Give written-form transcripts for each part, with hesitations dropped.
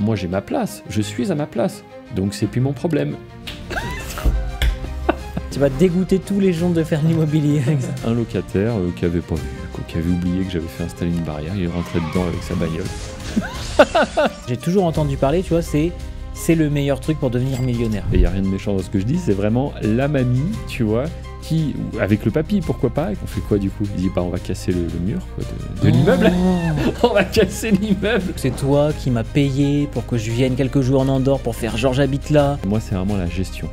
moi j'ai ma place, je suis à ma place, donc c'est plus mon problème. Tu vas dégoûter tous les gens de faire l'immobilier avec ça. Un locataire qui avait pas vu, quoi, qui avait oublié que j'avais fait installer une barrière, il est rentré dedans avec sa bagnole. J'ai toujours entendu parler, tu vois, c'est le meilleur truc pour devenir millionnaire. Et il n'y a rien de méchant dans ce que je dis, c'est vraiment la mamie, tu vois, qui, avec le papy, pourquoi pas, on fait quoi du coup? Il dit, bah on va casser le mur quoi, de l'immeuble. On va casser l'immeuble. C'est toi qui m'as payé pour que je vienne quelques jours en Andorre pour faire genre j'habite là. Moi c'est vraiment la gestion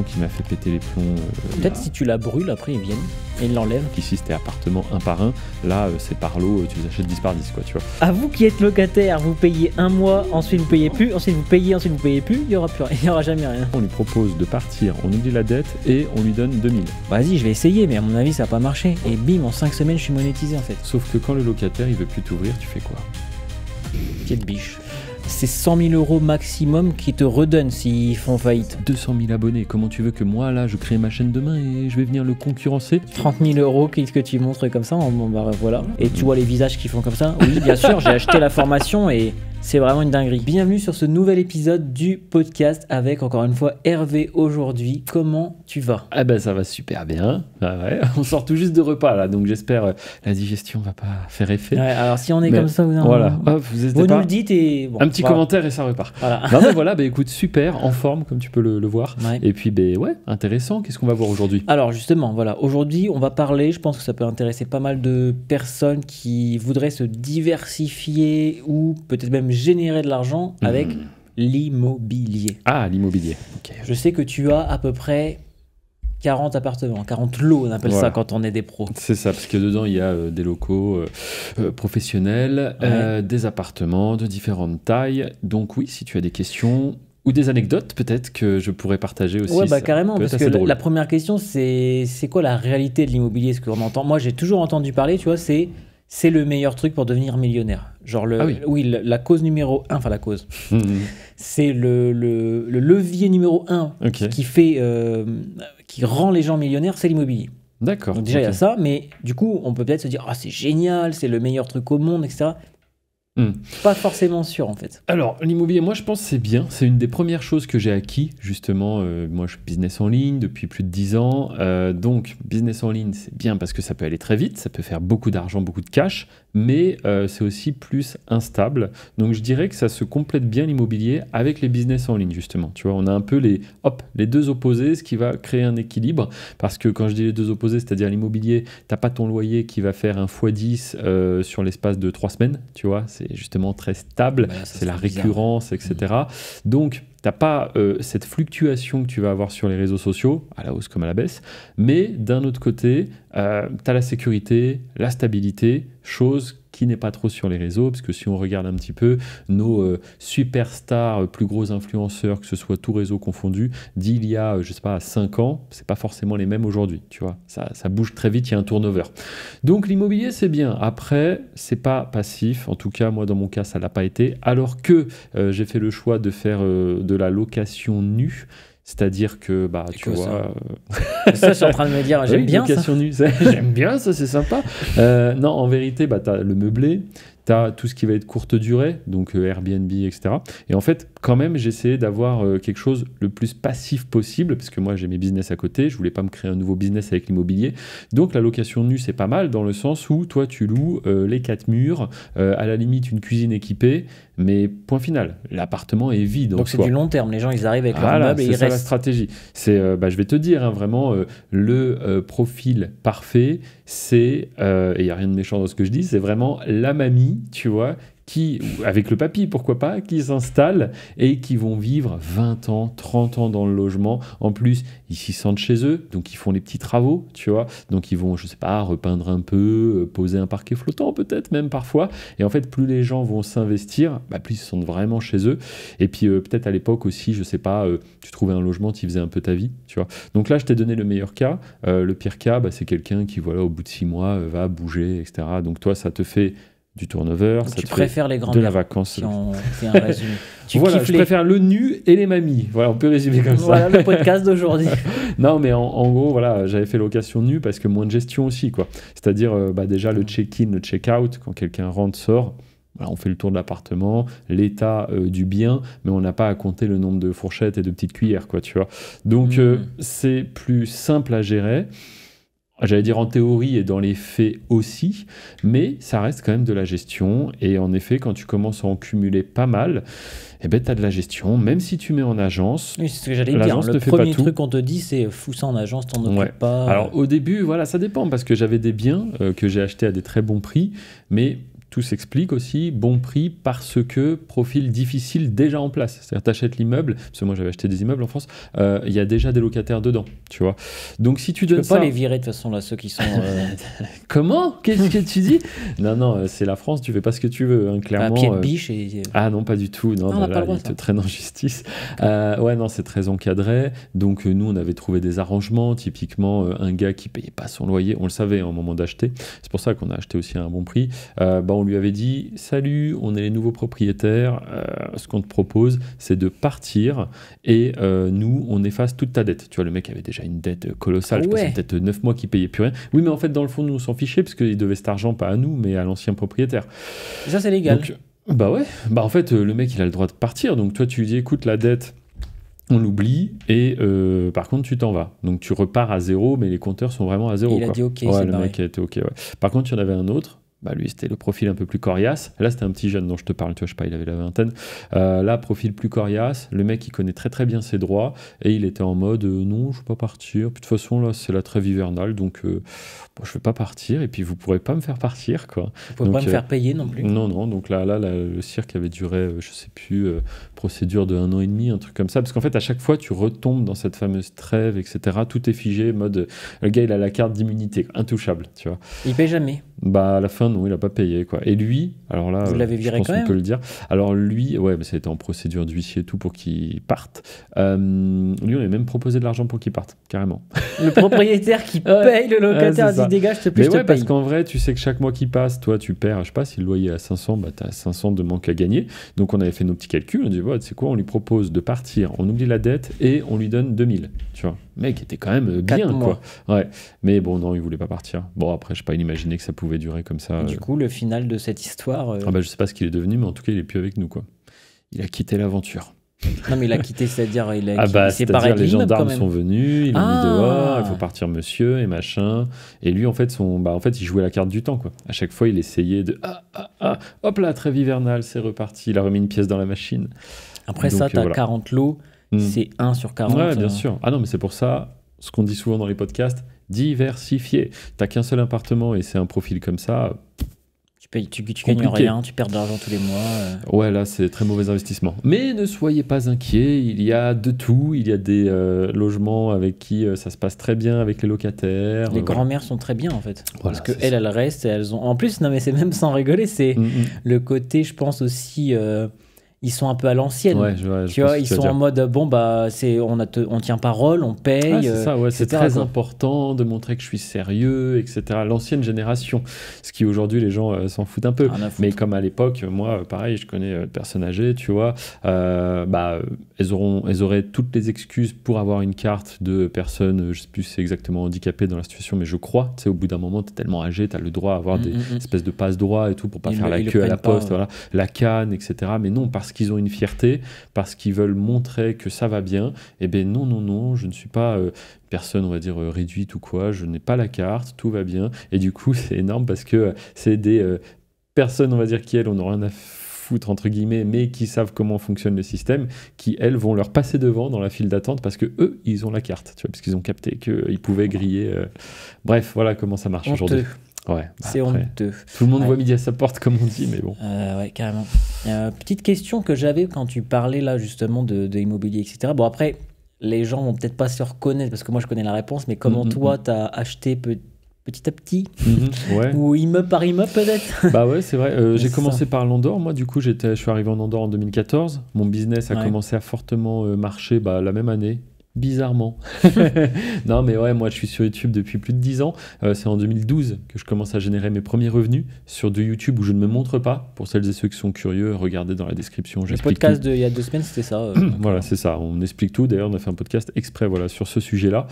qui m'a fait péter les plombs. Peut-être si tu la brûles, après ils viennent et ils l'enlèvent. Ici c'était appartement un par un, là c'est par lot, tu les achètes 10 par 10 quoi, tu vois. À vous qui êtes locataire, vous payez un mois, ensuite vous payez plus, ensuite vous payez plus, il y aura jamais rien. On lui propose de partir, on oublie la dette et on lui donne 2000. Vas-y, je vais essayer, mais à mon avis ça va pas marcher. Et bim, en 5 semaines je suis monétisé en fait. Sauf que quand le locataire il veut plus t'ouvrir, tu fais quoi? Pied de biche. C'est 100 000 euros maximum qui te redonnent s'ils font faillite. 200 000 abonnés, comment tu veux que moi là je crée ma chaîne demain et je vais venir le concurrencer? 30 000 euros que tu montres comme ça, bon, bah, voilà. Et tu vois les visages qui font comme ça? Oui, bien sûr, j'ai acheté la formation et c'est vraiment une dinguerie. Bienvenue sur ce nouvel épisode du podcast avec encore une fois Hervé aujourd'hui. Comment tu vas? Ah ben ça va super bien. Ah ouais. On sort tout juste de repas là, donc j'espère la digestion va pas faire effet. Ouais, alors si on est comme ça, voilà. Vous nous le dites et bon, un petit commentaire et ça repart. Voilà. Non mais voilà, bah écoute, super, en forme comme tu peux le voir. Ouais. Et puis ben ouais, intéressant. Qu'est-ce qu'on va voir aujourd'hui? Alors justement, voilà, aujourd'hui on va parler, je pense que ça peut intéresser pas mal de personnes qui voudraient se diversifier ou peut-être même générer de l'argent avec l'immobilier. Ah, l'immobilier. Okay. Je sais que tu as à peu près 40 appartements, 40 lots, on appelle ça quand on est des pros. C'est ça, parce que dedans il y a des locaux professionnels, des appartements de différentes tailles. Donc oui, si tu as des questions ou des anecdotes peut-être que je pourrais partager aussi. Ouais, bah carrément, parce que la première question c'est quoi la réalité de l'immobilier? Ce qu'on entend, moi j'ai toujours entendu parler, tu vois, c'est le meilleur truc pour devenir millionnaire. Genre la cause numéro 1, enfin la cause. C'est le levier numéro 1 qui rend les gens millionnaires, c'est l'immobilier. D'accord. Donc déjà il y a ça, mais du coup on peut peut-être se dire c'est génial, c'est le meilleur truc au monde, etc. Pas forcément sûr en fait. Alors l'immobilier, moi je pense que c'est bien, c'est une des premières choses que j'ai acquis justement. Moi je suis business en ligne depuis plus de 10 ans, donc business en ligne c'est bien parce que ça peut aller très vite, ça peut faire beaucoup d'argent, beaucoup de cash, mais c'est aussi plus instable. Donc je dirais que ça se complète bien l'immobilier avec les business en ligne justement. Tu vois, on a un peu les deux opposés, ce qui va créer un équilibre, parce que quand je dis les deux opposés, c'est-à-dire l'immobilier, t'as pas ton loyer qui va faire un x10 sur l'espace de 3 semaines, tu vois, c'est justement très stable, c'est la récurrence, etc. Donc, tu n'as pas cette fluctuation que tu vas avoir sur les réseaux sociaux, à la hausse comme à la baisse, mais d'un autre côté, tu as la sécurité, la stabilité, chose qui n'est pas trop sur les réseaux, parce que si on regarde un petit peu nos superstars, plus gros influenceurs, que ce soit tout réseau confondu, d'il y a, je sais pas, 5 ans, c'est pas forcément les mêmes aujourd'hui, tu vois, ça bouge très vite, il y a un turnover. Donc l'immobilier, c'est bien. Après, c'est pas passif, en tout cas, moi, dans mon cas, ça l'a pas été, alors que j'ai fait le choix de faire de la location nue. C'est-à-dire que, bah, tu vois... Ça, je suis en train de me dire, j'aime bien location nue, j'aime bien ça, c'est sympa. Non, en vérité, bah, tu as le meublé, tu as tout ce qui va être courte durée, donc Airbnb, etc. Et en fait, quand même, j'ai essayé d'avoir quelque chose le plus passif possible, parce que moi, j'ai mes business à côté, je voulais pas me créer un nouveau business avec l'immobilier. Donc, la location nue, c'est pas mal, dans le sens où, toi, tu loues les 4 murs, à la limite, une cuisine équipée, mais point final, l'appartement est vide. Donc, c'est du long terme, les gens, ils arrivent avec leur meuble et ils restent. C'est ça la stratégie. C'est, je vais te dire, hein, vraiment, le profil parfait, c'est, et il n'y a rien de méchant dans ce que je dis, c'est vraiment la mamie, tu vois, qui, avec le papy, pourquoi pas, qui s'installent et qui vont vivre 20 ans, 30 ans dans le logement. En plus, ils s'y sentent chez eux, donc ils font les petits travaux, tu vois. Donc ils vont, je sais pas, repeindre un peu, poser un parquet flottant peut-être même parfois. Et en fait, plus les gens vont s'investir, plus ils se sentent vraiment chez eux. Et puis peut-être à l'époque aussi, je sais pas, tu trouvais un logement, tu faisais un peu ta vie, tu vois. Donc là, je t'ai donné le meilleur cas. Le pire cas, c'est quelqu'un qui, voilà, au bout de 6 mois, va bouger, etc. Donc toi, ça te fait du turnover, ça tu préfères les grands de la vacance. Si on fait un résumé. Voilà, je préfère le nu et les mamies. Voilà, on peut résumer comme ça. Voilà le podcast d'aujourd'hui. Non, mais en gros, voilà, j'avais fait location nue parce que moins de gestion aussi, quoi. C'est-à-dire, déjà le check-in, le check-out, quand quelqu'un rentre, sort, Voilà, on fait le tour de l'appartement, l'état du bien, mais on n'a pas à compter le nombre de fourchettes et de petites cuillères, quoi, tu vois. Donc, c'est plus simple à gérer. J'allais dire en théorie et dans les faits aussi, mais ça reste quand même de la gestion. Et en effet, quand tu commences à en cumuler pas mal, eh ben, tu as de la gestion, même si tu mets en agence. Oui, c'est ce que j'allais dire. Le premier truc qu'on te dit, c'est fous ça en agence, t'en occupes pas. Alors au début, voilà, ça dépend, parce que j'avais des biens que j'ai achetés à des très bons prix, mais tout s'explique aussi, bon prix, parce que profil difficile déjà en place. C'est-à-dire, tu achètes l'immeuble, parce que moi j'avais acheté des immeubles en France, il y a déjà des locataires dedans, tu vois. Donc si tu donnes ça... peux pas les virer de toute façon, là, ceux qui sont... Comment? Qu'est-ce que tu dis? Non, c'est la France, tu fais pas ce que tu veux, hein, clairement. À pied de biche et... Ah non, pas du tout. Non, on n'a pas le droit, ils te traînent en justice. Ouais, non, c'est très encadré. Donc nous, on avait trouvé des arrangements, typiquement un gars qui payait pas son loyer, on le savait au moment d'acheter. C'est pour ça qu'on a acheté aussi à un bon prix. On lui avait dit « Salut, on est les nouveaux propriétaires, ce qu'on te propose, c'est de partir et nous, on efface toute ta dette. » Tu vois, le mec avait déjà une dette colossale, je passais peut-être 9 mois qu'il payait plus rien. Oui, mais en fait, dans le fond, nous, on s'en fichait parce qu'il devait cet argent pas à nous, mais à l'ancien propriétaire. Et ça, c'est légal. Donc, bah ouais, en fait, le mec, il a le droit de partir. Donc toi, tu lui dis « Écoute, la dette... » on l'oublie et par contre tu t'en vas. Donc tu repars à zéro, mais les compteurs sont vraiment à zéro. Il a dit ok, ouais, le mec a été ok. Ouais. Par contre, il y en avait un autre. Lui, c'était le profil un peu plus coriace. Là, c'était un petit jeune dont je te parle, tu vois, je sais pas, il avait la vingtaine. Là, profil plus coriace. Le mec, il connaît très très bien ses droits et il était en mode non, je ne veux pas partir. Puis, de toute façon, là, c'est la trêve hivernale, donc je ne vais pas partir et puis vous ne pourrez pas me faire partir, quoi. Vous ne pouvez pas me faire payer non plus. Non, donc là, le cirque avait duré, je ne sais plus, procédure de 1 an et demi, un truc comme ça. Parce qu'en fait, à chaque fois, tu retombes dans cette fameuse trêve, etc. Tout est figé, mode le gars, il a la carte d'immunité, intouchable, tu vois. Il paye jamais. À la fin, non, il n'a pas payé, quoi. Et lui, alors là, vous l'avez viré je pense quand qu'on même. peut le dire. Alors lui, ouais, ça a été en procédure d'huissier et tout pour qu'il parte. Lui, on avait même proposé de l'argent pour qu'il parte, carrément. Le propriétaire qui paye le locataire dit dégage, je te paye. Mais ouais, parce qu'en vrai, tu sais que chaque mois qui passe, toi, tu perds, je sais pas, si le loyer est à 500, tu as 500 de manque à gagner. Donc on avait fait nos petits calculs, on dit, tu sais quoi, on lui propose de partir, on oublie la dette et on lui donne 2000, tu vois. Le mec était quand même bien, quoi. Ouais. Mais bon, non, il voulait pas partir. Bon, après, je sais pas, il imaginait que ça pouvait durer comme ça. Et du coup, le final de cette histoire... je sais pas ce qu'il est devenu, mais en tout cas, il est plus avec nous, quoi. Il a quitté l'aventure. Non, mais il a quitté, c'est-à-dire il s'est séparé de les gendarmes sont venus, ils l'ont mis dehors, il faut partir monsieur et machin. Et lui, en fait, il jouait la carte du temps, quoi. À chaque fois, il essayait de hop là, trêve hivernale, c'est reparti. Il a remis une pièce dans la machine. Après donc, ça, t'as 40 lots, c'est 1 sur 40. Ouais, bien sûr. Ah non, mais c'est pour ça, ce qu'on dit souvent dans les podcasts, diversifier. T'as qu'un seul appartement et c'est un profil comme ça. Tu gagnes rien, tu perds de l'argent tous les mois. Ouais, là, c'est très mauvais investissement. Mais ne soyez pas inquiets, il y a de tout. Il y a des logements avec qui ça se passe très bien avec les locataires. Les grand-mères sont très bien, en fait. Voilà, parce qu'elles restent et elles ont... En plus, non, mais c'est même sans rigoler, c'est le côté, je pense aussi... Ils sont un peu à l'ancienne. Ouais, tu vois, ils sont en mode on tient parole, on paye. C'est ça, ouais, c'est très important de montrer que je suis sérieux, etc. L'ancienne génération, ce qui aujourd'hui les gens s'en foutent un peu. Mais comme à l'époque, moi, pareil, je connais personnes âgées, tu vois, elles auraient toutes les excuses pour avoir une carte de personnes, je sais plus si c'est exactement handicapées dans la situation, mais je crois, tu sais, au bout d'un moment, tu es tellement âgé, tu as le droit à avoir des espèces de passe-droit et tout pour pas faire la queue à la poste, voilà, la canne, etc. Mais non, parce qu'ils ont une fierté, parce qu'ils veulent montrer que ça va bien, et bien non, je ne suis pas personne, on va dire, réduite ou quoi, je n'ai pas la carte, tout va bien, et du coup, c'est énorme parce que c'est des personnes, on va dire, qui, elles, on n'a rien à foutre, entre guillemets, mais qui savent comment fonctionne le système, qui, elles, vont leur passer devant dans la file d'attente parce que eux, ils ont la carte, tu vois, parce qu'ils ont capté qu'ils pouvaient griller. Bref, voilà comment ça marche aujourd'hui. Ouais, c'est honteux. Tout le monde voit midi à sa porte, comme on dit, mais bon. Ouais, carrément. Petite question que j'avais quand tu parlais là justement de immobilier, etc. Bon, après, les gens vont peut-être pas se reconnaître parce que moi je connais la réponse, mais comment toi tu as acheté petit à petit ou immeuble par immeuble peut-être? Bah ouais, c'est vrai. J'ai commencé par l'Andorre. Moi, du coup, je suis arrivé en Andorre en 2014. Mon business a commencé à fortement marcher la même année. Bizarrement. Non, mais ouais, moi je suis sur YouTube depuis plus de 10 ans. C'est en 2012 que je commence à générer mes premiers revenus sur de YouTube où je ne me montre pas. Pour celles et ceux qui sont curieux, regardez dans la description. Le podcast d'il y a 2 semaines, c'était ça. Voilà, c'est ça. On explique tout. D'ailleurs, on a fait un podcast exprès voilà, sur ce sujet-là.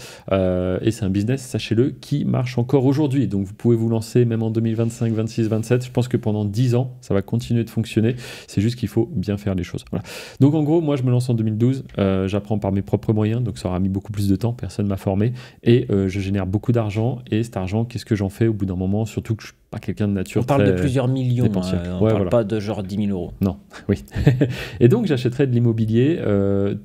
Et c'est un business, sachez-le, qui marche encore aujourd'hui. Donc vous pouvez vous lancer même en 2025, 26, 27. Je pense que pendant 10 ans, ça va continuer de fonctionner. C'est juste qu'il faut bien faire les choses. Voilà. Donc en gros, moi je me lance en 2012. J'apprends par mes propres moyens. Donc ça aura mis beaucoup plus de temps, personne ne m'a formé et je génère beaucoup d'argent et cet argent, qu'est-ce que j'en fais au bout d'un moment, surtout que je ne suis pas quelqu'un de nature. On parle de plusieurs millions, on ne parle pas de genre 10 000 euros. Non, oui. Et donc j'achèterai de l'immobilier,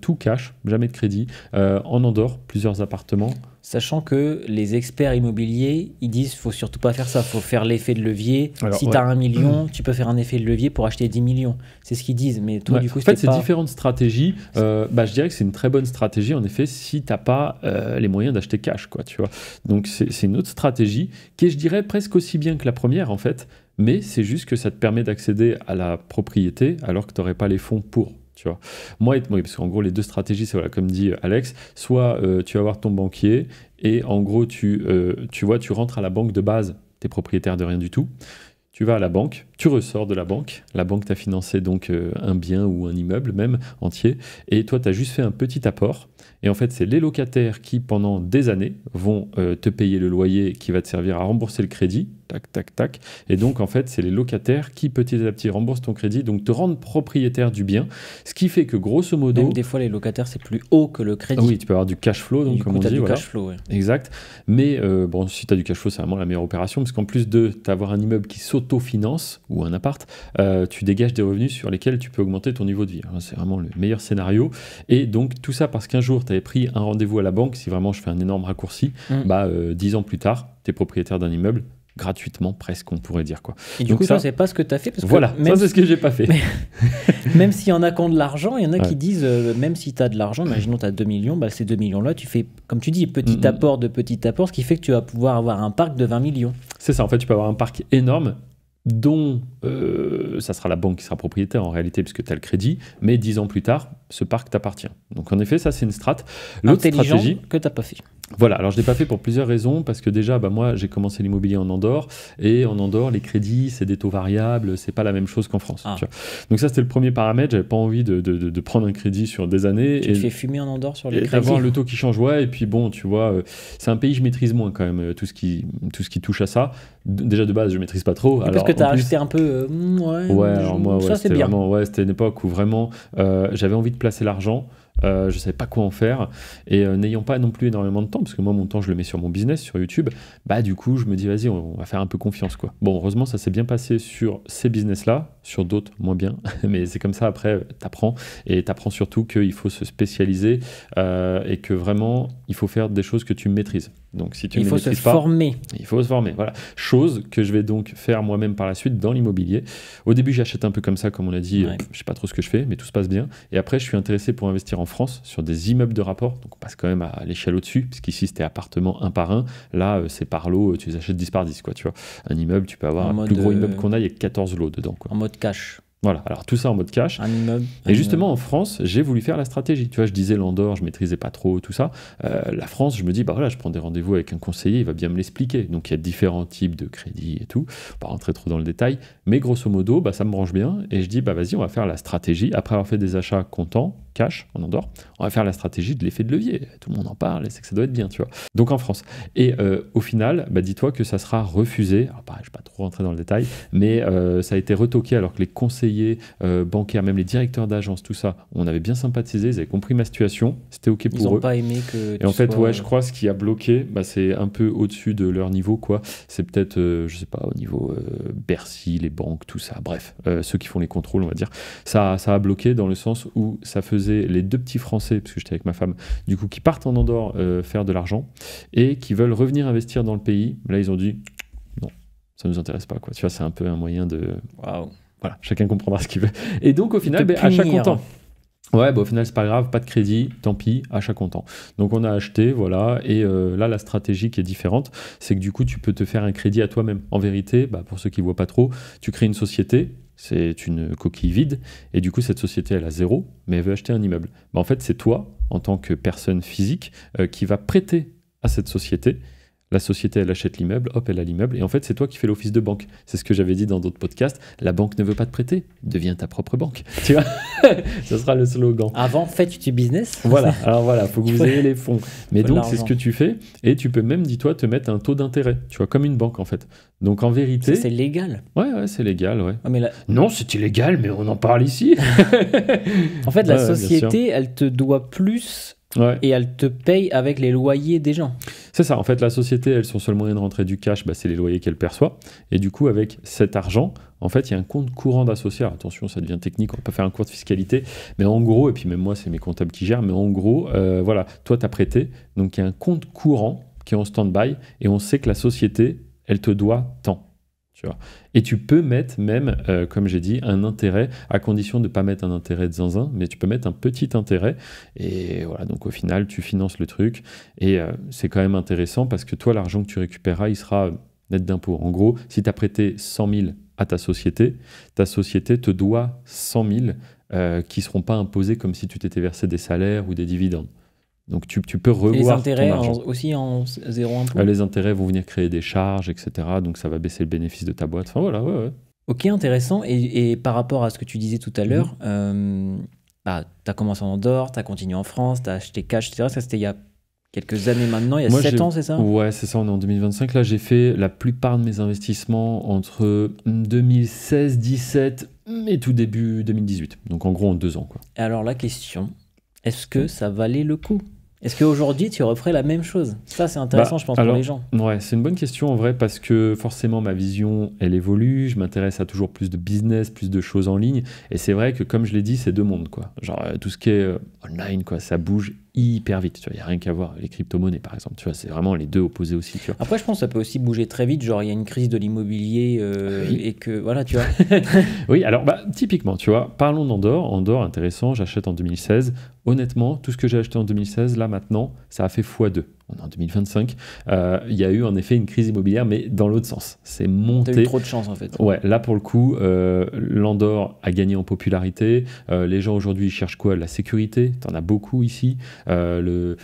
tout cash, jamais de crédit, en Andorre, plusieurs appartements. Sachant que les experts immobiliers, ils disent qu'il ne faut surtout pas faire ça, il faut faire l'effet de levier. Alors, si tu as 1 million, tu peux faire un effet de levier pour acheter 10 millions. C'est ce qu'ils disent, mais toi, du coup, en fait, c'est différentes stratégies. Je dirais que c'est une très bonne stratégie, en effet, si tu n'as pas les moyens d'acheter cash, quoi, tu vois. Donc, c'est une autre stratégie qui est, je dirais, presque aussi bien que la première, en fait, mais c'est juste que ça te permet d'accéder à la propriété alors que tu n'aurais pas les fonds pour. Tu vois. Moi, parce qu'en gros, les deux stratégies, c'est voilà, comme dit Alex, soit tu vas voir ton banquier et en gros, tu rentres à la banque de base, tu es propriétaire de rien du tout. Tu vas à la banque, tu ressors de la banque t'a financé donc un bien ou un immeuble même entier, et toi, tu as juste fait un petit apport. Et en fait, c'est les locataires qui, pendant des années, vont te payer le loyer qui va te servir à rembourser le crédit. Tac, tac, tac. Et donc, en fait, c'est les locataires qui, petit à petit, remboursent ton crédit, donc te rendent propriétaire du bien. Ce qui fait que, grosso modo... Même des fois, les locataires, c'est plus haut que le crédit. Oui, tu peux avoir du cash flow, donc, comme on dit. Cash flow, ouais. Exact. Mais bon, si tu as du cash flow, c'est vraiment la meilleure opération, parce qu'en plus d'avoir un immeuble qui s'autofinance, ou un appart, tu dégages des revenus sur lesquels tu peux augmenter ton niveau de vie. Alors, c'est vraiment le meilleur scénario. Et donc, tout ça parce qu'un jour, tu avais pris un rendez-vous à la banque, si vraiment je fais un énorme raccourci, 10 ans plus tard, tu es propriétaire d'un immeuble, gratuitement presque, on pourrait dire, quoi. Et du coup, ça, c'est pas ce que tu as fait, parce que voilà, ça c'est ce que j'ai pas fait. Même s'il y en a qui ont de l'argent, il y en a qui disent, même si tu as de l'argent, imaginons tu as 2 millions, ces 2 millions-là, tu fais, comme tu dis, petit apport de petit apport, ce qui fait que tu vas pouvoir avoir un parc de 20 millions. C'est ça, en fait, tu peux avoir un parc énorme, dont ça sera la banque qui sera propriétaire en réalité, puisque tu as le crédit, mais 10 ans plus tard, ce parc t'appartient. Donc en effet, ça c'est une strat. L'autre stratégie que tu n'as pas fait. Voilà, alors je ne l'ai pas fait pour plusieurs raisons, parce que déjà, moi j'ai commencé l'immobilier en Andorre, et en Andorre, les crédits, c'est des taux variables, c'est pas la même chose qu'en France. Tu vois. Donc ça c'était le premier paramètre, j'avais pas envie de prendre un crédit sur des années. Tu te fais fumer en Andorre sur les crédits. D'avoir le taux qui change, ouais, et puis bon, tu vois, c'est un pays, je maîtrise moins quand même, tout ce qui touche à ça. Déjà de base, je maîtrise pas trop. Parce que tu as acheté un peu... alors moi, ça c'est bien. C'était une époque où vraiment, j'avais envie de placer l'argent. Je ne savais pas quoi en faire, et n'ayant pas non plus énormément de temps, parce que moi mon temps je le mets sur mon business, sur YouTube, du coup je me dis vas-y, on va faire un peu confiance, quoi. Bon, heureusement ça s'est bien passé sur ces business là, sur d'autres moins bien, mais c'est comme ça, après t'apprends, et t'apprends surtout qu'il faut se spécialiser, et que vraiment il faut faire des choses que tu maîtrises. Donc si tu ne maîtrises pas, il faut se former, voilà. Chose que je vais donc faire moi-même par la suite dans l'immobilier. Au début j'achète un peu comme ça, comme on a dit, je sais pas trop ce que je fais, mais tout se passe bien, et après je suis intéressé pour investir en France sur des immeubles de rapport, donc on passe quand même à l'échelle au-dessus, puisqu'ici c'était appartement un par un, là c'est par lot, tu les achètes 10 par 10, quoi, tu vois. Un immeuble, tu peux avoir le plus gros immeuble qu'on a, il y a 14 lots dedans, quoi. En mode cash. Voilà, alors tout ça en mode cash. Un immeuble. Et justement, en France, j'ai voulu faire la stratégie. Tu vois, je disais l'Andorre, je maîtrisais pas trop tout ça. La France, je me dis, voilà, je prends des rendez-vous avec un conseiller, il va bien me l'expliquer. Donc il y a différents types de crédits et tout. Faut pas rentrer trop dans le détail. Mais grosso modo, ça me branche bien. Et je dis, vas-y, on va faire la stratégie. Après avoir fait des achats comptants, cash, en Andorre, on va faire la stratégie de l'effet de levier. Tout le monde en parle et c'est que ça doit être bien, tu vois. Donc en France. Et au final, dis-toi que ça sera refusé. Alors pareil, je ne vais pas trop rentrer dans le détail, mais ça a été retoqué alors que les conseillers bancaires, même les directeurs d'agence, tout ça, on avait bien sympathisé, ils avaient compris ma situation, c'était OK pour eux. Ils n'ont pas aimé que... Et en fait, je crois ce qui a bloqué, c'est un peu au-dessus de leur niveau, quoi. C'est peut-être, je sais pas, au niveau Bercy, les banques, tout ça, bref, ceux qui font les contrôles, on va dire. Ça a bloqué dans le sens où ça faisait les deux petits Français, parce que j'étais avec ma femme, du coup, qui partent en Andorre faire de l'argent et qui veulent revenir investir dans le pays. Là, ils ont dit, non, ça nous intéresse pas, quoi. Tu vois, c'est un peu un moyen de... Waouh. Voilà, chacun comprendra ce qu'il veut. Et donc, au final, achat comptant. Ouais, au final, c'est pas grave, pas de crédit, tant pis, achat comptant. Donc, on a acheté, voilà. Et là, la stratégie qui est différente, c'est que du coup, tu peux te faire un crédit à toi-même. En vérité, pour ceux qui ne voient pas trop, tu crées une société c'est une coquille vide, et du coup cette société elle a 0, mais elle veut acheter un immeuble. En fait c'est toi, en tant que personne physique, qui va prêter à cette société. La société, elle achète l'immeuble, hop, elle a l'immeuble. Et en fait, c'est toi qui fais l'office de banque. C'est ce que j'avais dit dans d'autres podcasts. La banque ne veut pas te prêter. Deviens ta propre banque. Tu vois, ce sera le slogan. Avant, faites du business. Voilà. Alors voilà, il faut que vous ayez les fonds. Mais donc, c'est ce que tu fais. Et tu peux même, dis-toi, te mettre un taux d'intérêt. Tu vois, comme une banque, en fait. Donc, en vérité... Ça, c'est légal. Ouais, c'est légal, ouais. Ah, mais non, c'est illégal, mais on en parle ici. En fait, la société, elle te doit plus... Ouais. Et elle te paye avec les loyers des gens. C'est ça, en fait, la société, elle, son seul moyen de rentrer du cash, c'est les loyers qu'elle perçoit. Et du coup, avec cet argent, en fait, il y a un compte courant d'associé. Attention, ça devient technique, on va pas faire un cours de fiscalité. Mais en gros, et puis même moi, c'est mes comptables qui gèrent, mais en gros, voilà, toi, tu as prêté. Donc, il y a un compte courant qui est en stand-by et on sait que la société, elle te doit tant. Tu vois. Et tu peux mettre même, comme j'ai dit, un intérêt, à condition de ne pas mettre un intérêt de zinzin, mais tu peux mettre un petit intérêt. Et voilà, donc au final, tu finances le truc. Et c'est quand même intéressant parce que toi, l'argent que tu récupéreras, il sera net d'impôt. En gros, si tu as prêté 100 000 à ta société te doit 100 000 qui ne seront pas imposés comme si tu t'étais versé des salaires ou des dividendes. Donc tu peux revoir ton argent. Les intérêts aussi en zéro impôt. Les intérêts vont venir créer des charges, etc. Donc ça va baisser le bénéfice de ta boîte. Enfin voilà, ouais. Ok, intéressant. Et par rapport à ce que tu disais tout à l'heure, tu as commencé en Andorre, tu as continué en France, tu as acheté cash, etc. Ça, c'était il y a quelques années maintenant, il y a 7 ans, c'est ça? Ouais, c'est ça, on est en 2025. Là, j'ai fait la plupart de mes investissements entre 2016, 2017 et tout début 2018. Donc en gros, en 2 ans, quoi. Alors la question, est-ce que ça valait le coup? Est-ce qu'aujourd'hui, tu referais la même chose? Ça, c'est intéressant, je pense, pour les gens. Ouais, c'est une bonne question en vrai, parce que forcément, ma vision, elle évolue. Je m'intéresse à toujours plus de business, plus de choses en ligne. Et c'est vrai que, comme je l'ai dit, c'est 2 mondes, quoi. Genre, tout ce qui est online, quoi, ça bouge hyper vite. Il n'y a rien qu'à voir. Les crypto-monnaies, par exemple, tu vois, c'est vraiment les 2 opposés aussi. Tu vois. Après, je pense que ça peut aussi bouger très vite. Genre, il y a une crise de l'immobilier et que, voilà, tu vois. Oui, alors, typiquement, tu vois, parlons d'Andorre. Andorre, intéressant, j'achète en 2016. Honnêtement, tout ce que j'ai acheté en 2016, là, maintenant, ça a fait x2. On est en 2025. Il y a eu en effet une crise immobilière, mais dans l'autre sens. C'est monté. T'as eu trop de chance en fait. Ouais, là pour le coup, l'Andorre a gagné en popularité. Les gens aujourd'hui cherchent quoi? La sécurité. T'en as beaucoup ici. Je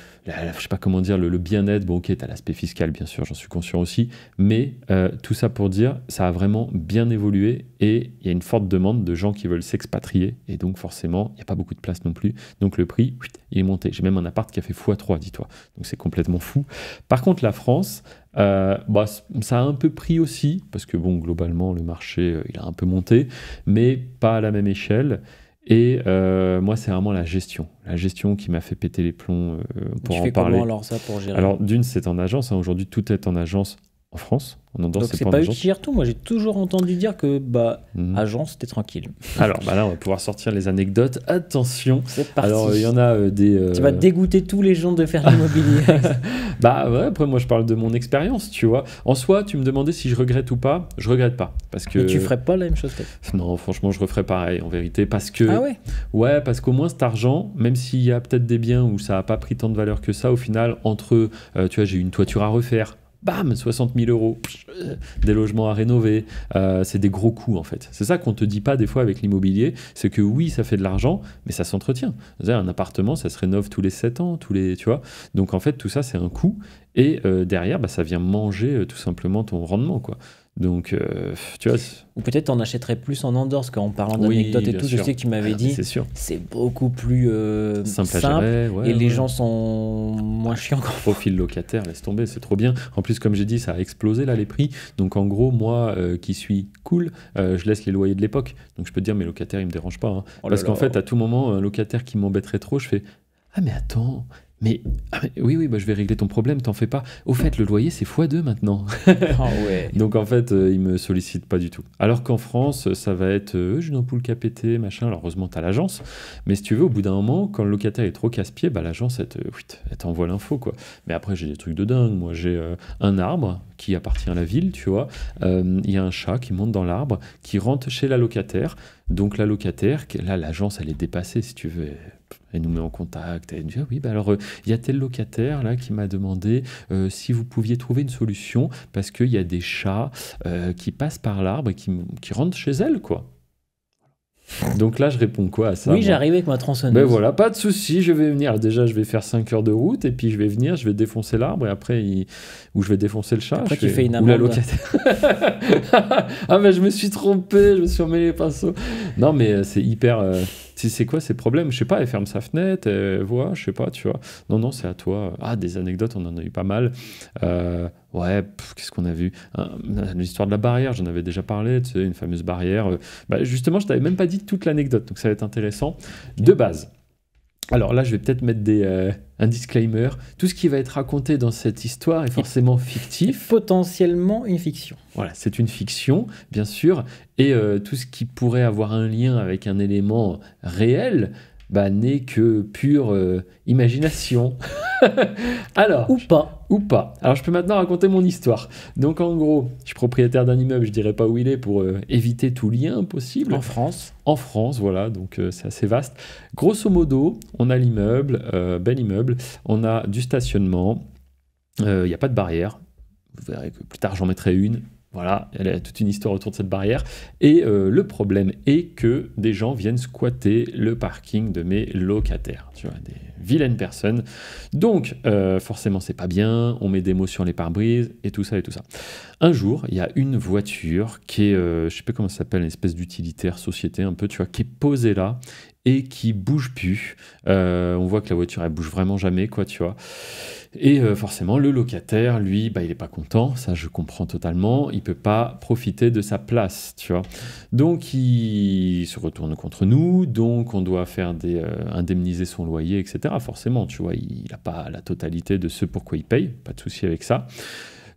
sais pas comment dire, le bien-être. Bon, ok, t'as l'aspect fiscal, bien sûr, j'en suis conscient aussi. Mais tout ça pour dire, ça a vraiment bien évolué et il y a une forte demande de gens qui veulent s'expatrier. Et donc forcément, il n'y a pas beaucoup de place non plus. Donc le prix, il est monté. J'ai même un appart qui a fait x3, dis-toi. Donc c'est complètement fou. Par contre, la France, ça a un peu pris aussi, parce que bon, globalement, le marché, il a un peu monté, mais pas à la même échelle. Et moi, c'est vraiment la gestion qui m'a fait péter les plombs pour en parler. Tu fais comment alors ça pour gérer? Alors d'une, c'est en agence. Aujourd'hui, tout est en agence en France. Donc c'est pas eux qui gèrent tout. Moi, j'ai toujours entendu dire que agence, c'était tranquille. Alors là, on va pouvoir sortir les anecdotes. Attention. C'est parti. Alors il y en a des. Tu vas dégoûter tous les gens de faire l'immobilier. Ouais. Après, moi, je parle de mon expérience. Tu vois. En soi, tu me demandais si je regrette ou pas. Je regrette pas, parce que. Mais tu ferais pas la même chose peut-être? Non, franchement, je referais pareil en vérité, parce que. Ah ouais. Ouais, parce qu'au moins cet argent, même s'il y a peut-être des biens où ça a pas pris tant de valeur que ça, au final, entre, tu vois, j'ai une toiture à refaire. Bam, 60 000 €, des logements à rénover, c'est des gros coûts en fait. C'est ça qu'on te dit pas des fois avec l'immobilier, c'est que oui, ça fait de l'argent, mais ça s'entretient. Un appartement, ça se rénove tous les 7 ans, tu vois. Donc en fait, tout ça, c'est un coût, et derrière, ça vient manger tout simplement ton rendement, quoi. Donc, tu vois. Ou peut-être t'en achèterais plus en Andorre, parce qu'en parlant d'anecdotes et tout, je sais que tu m'avais dit, c'est beaucoup plus simple gérer, et les gens sont moins chiants. Profil locataire, laisse tomber, c'est trop bien. En plus, comme j'ai dit, ça a explosé là les prix. Donc en gros, moi qui suis cool, je laisse les loyers de l'époque. Donc je peux te dire, mes locataires, ils me dérangent pas. Hein. Parce qu'en fait, à tout moment, un locataire qui m'embêterait trop, je fais « Ah mais attends !» oui, je vais régler ton problème, t'en fais pas. Au fait, le loyer, c'est x2 maintenant. Ouais. Donc, en fait, ils me sollicitent pas du tout. Alors qu'en France, ça va être j'ai une ampoule qui a pété, machin. Alors, heureusement, t'as l'agence. Mais si tu veux, au bout d'un moment, quand le locataire est trop casse-pied, l'agence, elle t'envoie l'info, quoi. Mais après, j'ai des trucs de dingue. Moi, j'ai un arbre qui appartient à la ville, tu vois. Il y a un chat qui monte dans l'arbre, qui rentre chez la locataire. Donc, la locataire, là, l'agence, elle est dépassée, si tu veux. Elle nous met en contact, elle nous dit « Ah oui, alors il y a tel locataire là qui m'a demandé si vous pouviez trouver une solution parce qu'il y a des chats qui passent par l'arbre et qui rentrent chez elle, quoi. » Donc là, je réponds quoi à ça? Oui, j'arrive avec ma tronçonneuse. Ben voilà, pas de souci, je vais venir. Déjà, je vais faire 5 heures de route et puis je vais venir, je vais défoncer l'arbre et après, ou je vais défoncer le chat. Après, tu fais une ou la amende. locataire. Ah, ben je me suis trompé, je me suis emmêlé les pinceaux. Non, mais c'est hyper. C'est quoi ces problèmes? Je sais pas, elle ferme sa fenêtre, elle voit, je sais pas, tu vois. Non, c'est à toi. Ah, des anecdotes, on en a eu pas mal. Ouais, qu'est-ce qu'on a vu? L'histoire de la barrière, j'en avais déjà parlé, tu sais, une fameuse barrière. Justement, je t'avais même pas dit toute l'anecdote, donc ça va être intéressant. De base. Alors là, je vais peut-être mettre un disclaimer. Tout ce qui va être raconté dans cette histoire est forcément fictif. Potentiellement une fiction. Voilà, c'est une fiction, bien sûr. Et tout ce qui pourrait avoir un lien avec un élément réel n'est que pure imagination. Alors, ou pas. Alors, je peux maintenant raconter mon histoire. Donc, en gros, je suis propriétaire d'un immeuble, je dirais pas où il est pour éviter tout lien possible. En France. En France, voilà, donc c'est assez vaste. Grosso modo, on a l'immeuble, bel immeuble, on a du stationnement, il n'y a pas de barrière. Vous verrez que plus tard, j'en mettrai une. Voilà, elle a toute une histoire autour de cette barrière. Et le problème est que des gens viennent squatter le parking de mes locataires. Tu vois, des vilaines personnes. Donc, forcément, c'est pas bien. On met des mots sur les pare-brises et tout ça et tout ça. Un jour, il y a une voiture qui est, je sais pas comment ça s'appelle, une espèce d'utilitaire société un peu, tu vois, qui est posée là et qui bouge plus. On voit que la voiture, elle bouge vraiment jamais, quoi, tu vois. Et forcément, le locataire, lui, il n'est pas content, ça je comprends totalement, il ne peut pas profiter de sa place, tu vois. Donc, il se retourne contre nous, donc on doit faire indemniser son loyer, etc. Forcément, tu vois, il n'a pas la totalité de ce pourquoi il paye, pas de souci avec ça.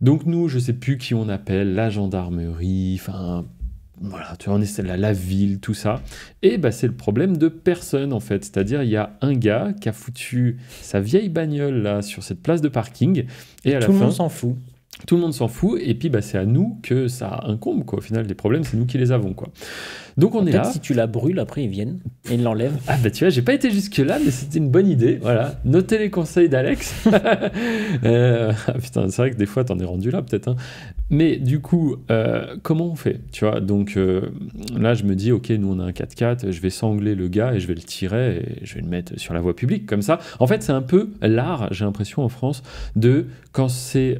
Donc nous, je ne sais plus qui on appelle, la gendarmerie, enfin... Voilà, tu vois, on est la ville, tout ça. Et c'est le problème de personne, en fait. C'est-à-dire, il y a un gars qui a foutu sa vieille bagnole là sur cette place de parking. Et à la fin, tout le monde s'en fout. Tout le monde s'en fout. Et puis, c'est à nous que ça incombe, quoi. Au final, les problèmes, c'est nous qui les avons, quoi. Donc, on est là. Peut-être si tu la brûles, après, ils viennent et ils l'enlèvent. Ah, tu vois, j'ai pas été jusque-là, mais c'était une bonne idée. Voilà. Notez les conseils d'Alex. Putain, c'est vrai que des fois, t'en es rendu là, peut-être. Hein. Mais du coup, comment on fait? Tu vois, donc là, je me dis, ok, nous, on a un 4x4, je vais sangler le gars et je vais le tirer et je vais le mettre sur la voie publique, comme ça. En fait, c'est un peu l'art, j'ai l'impression, en France, de quand c'est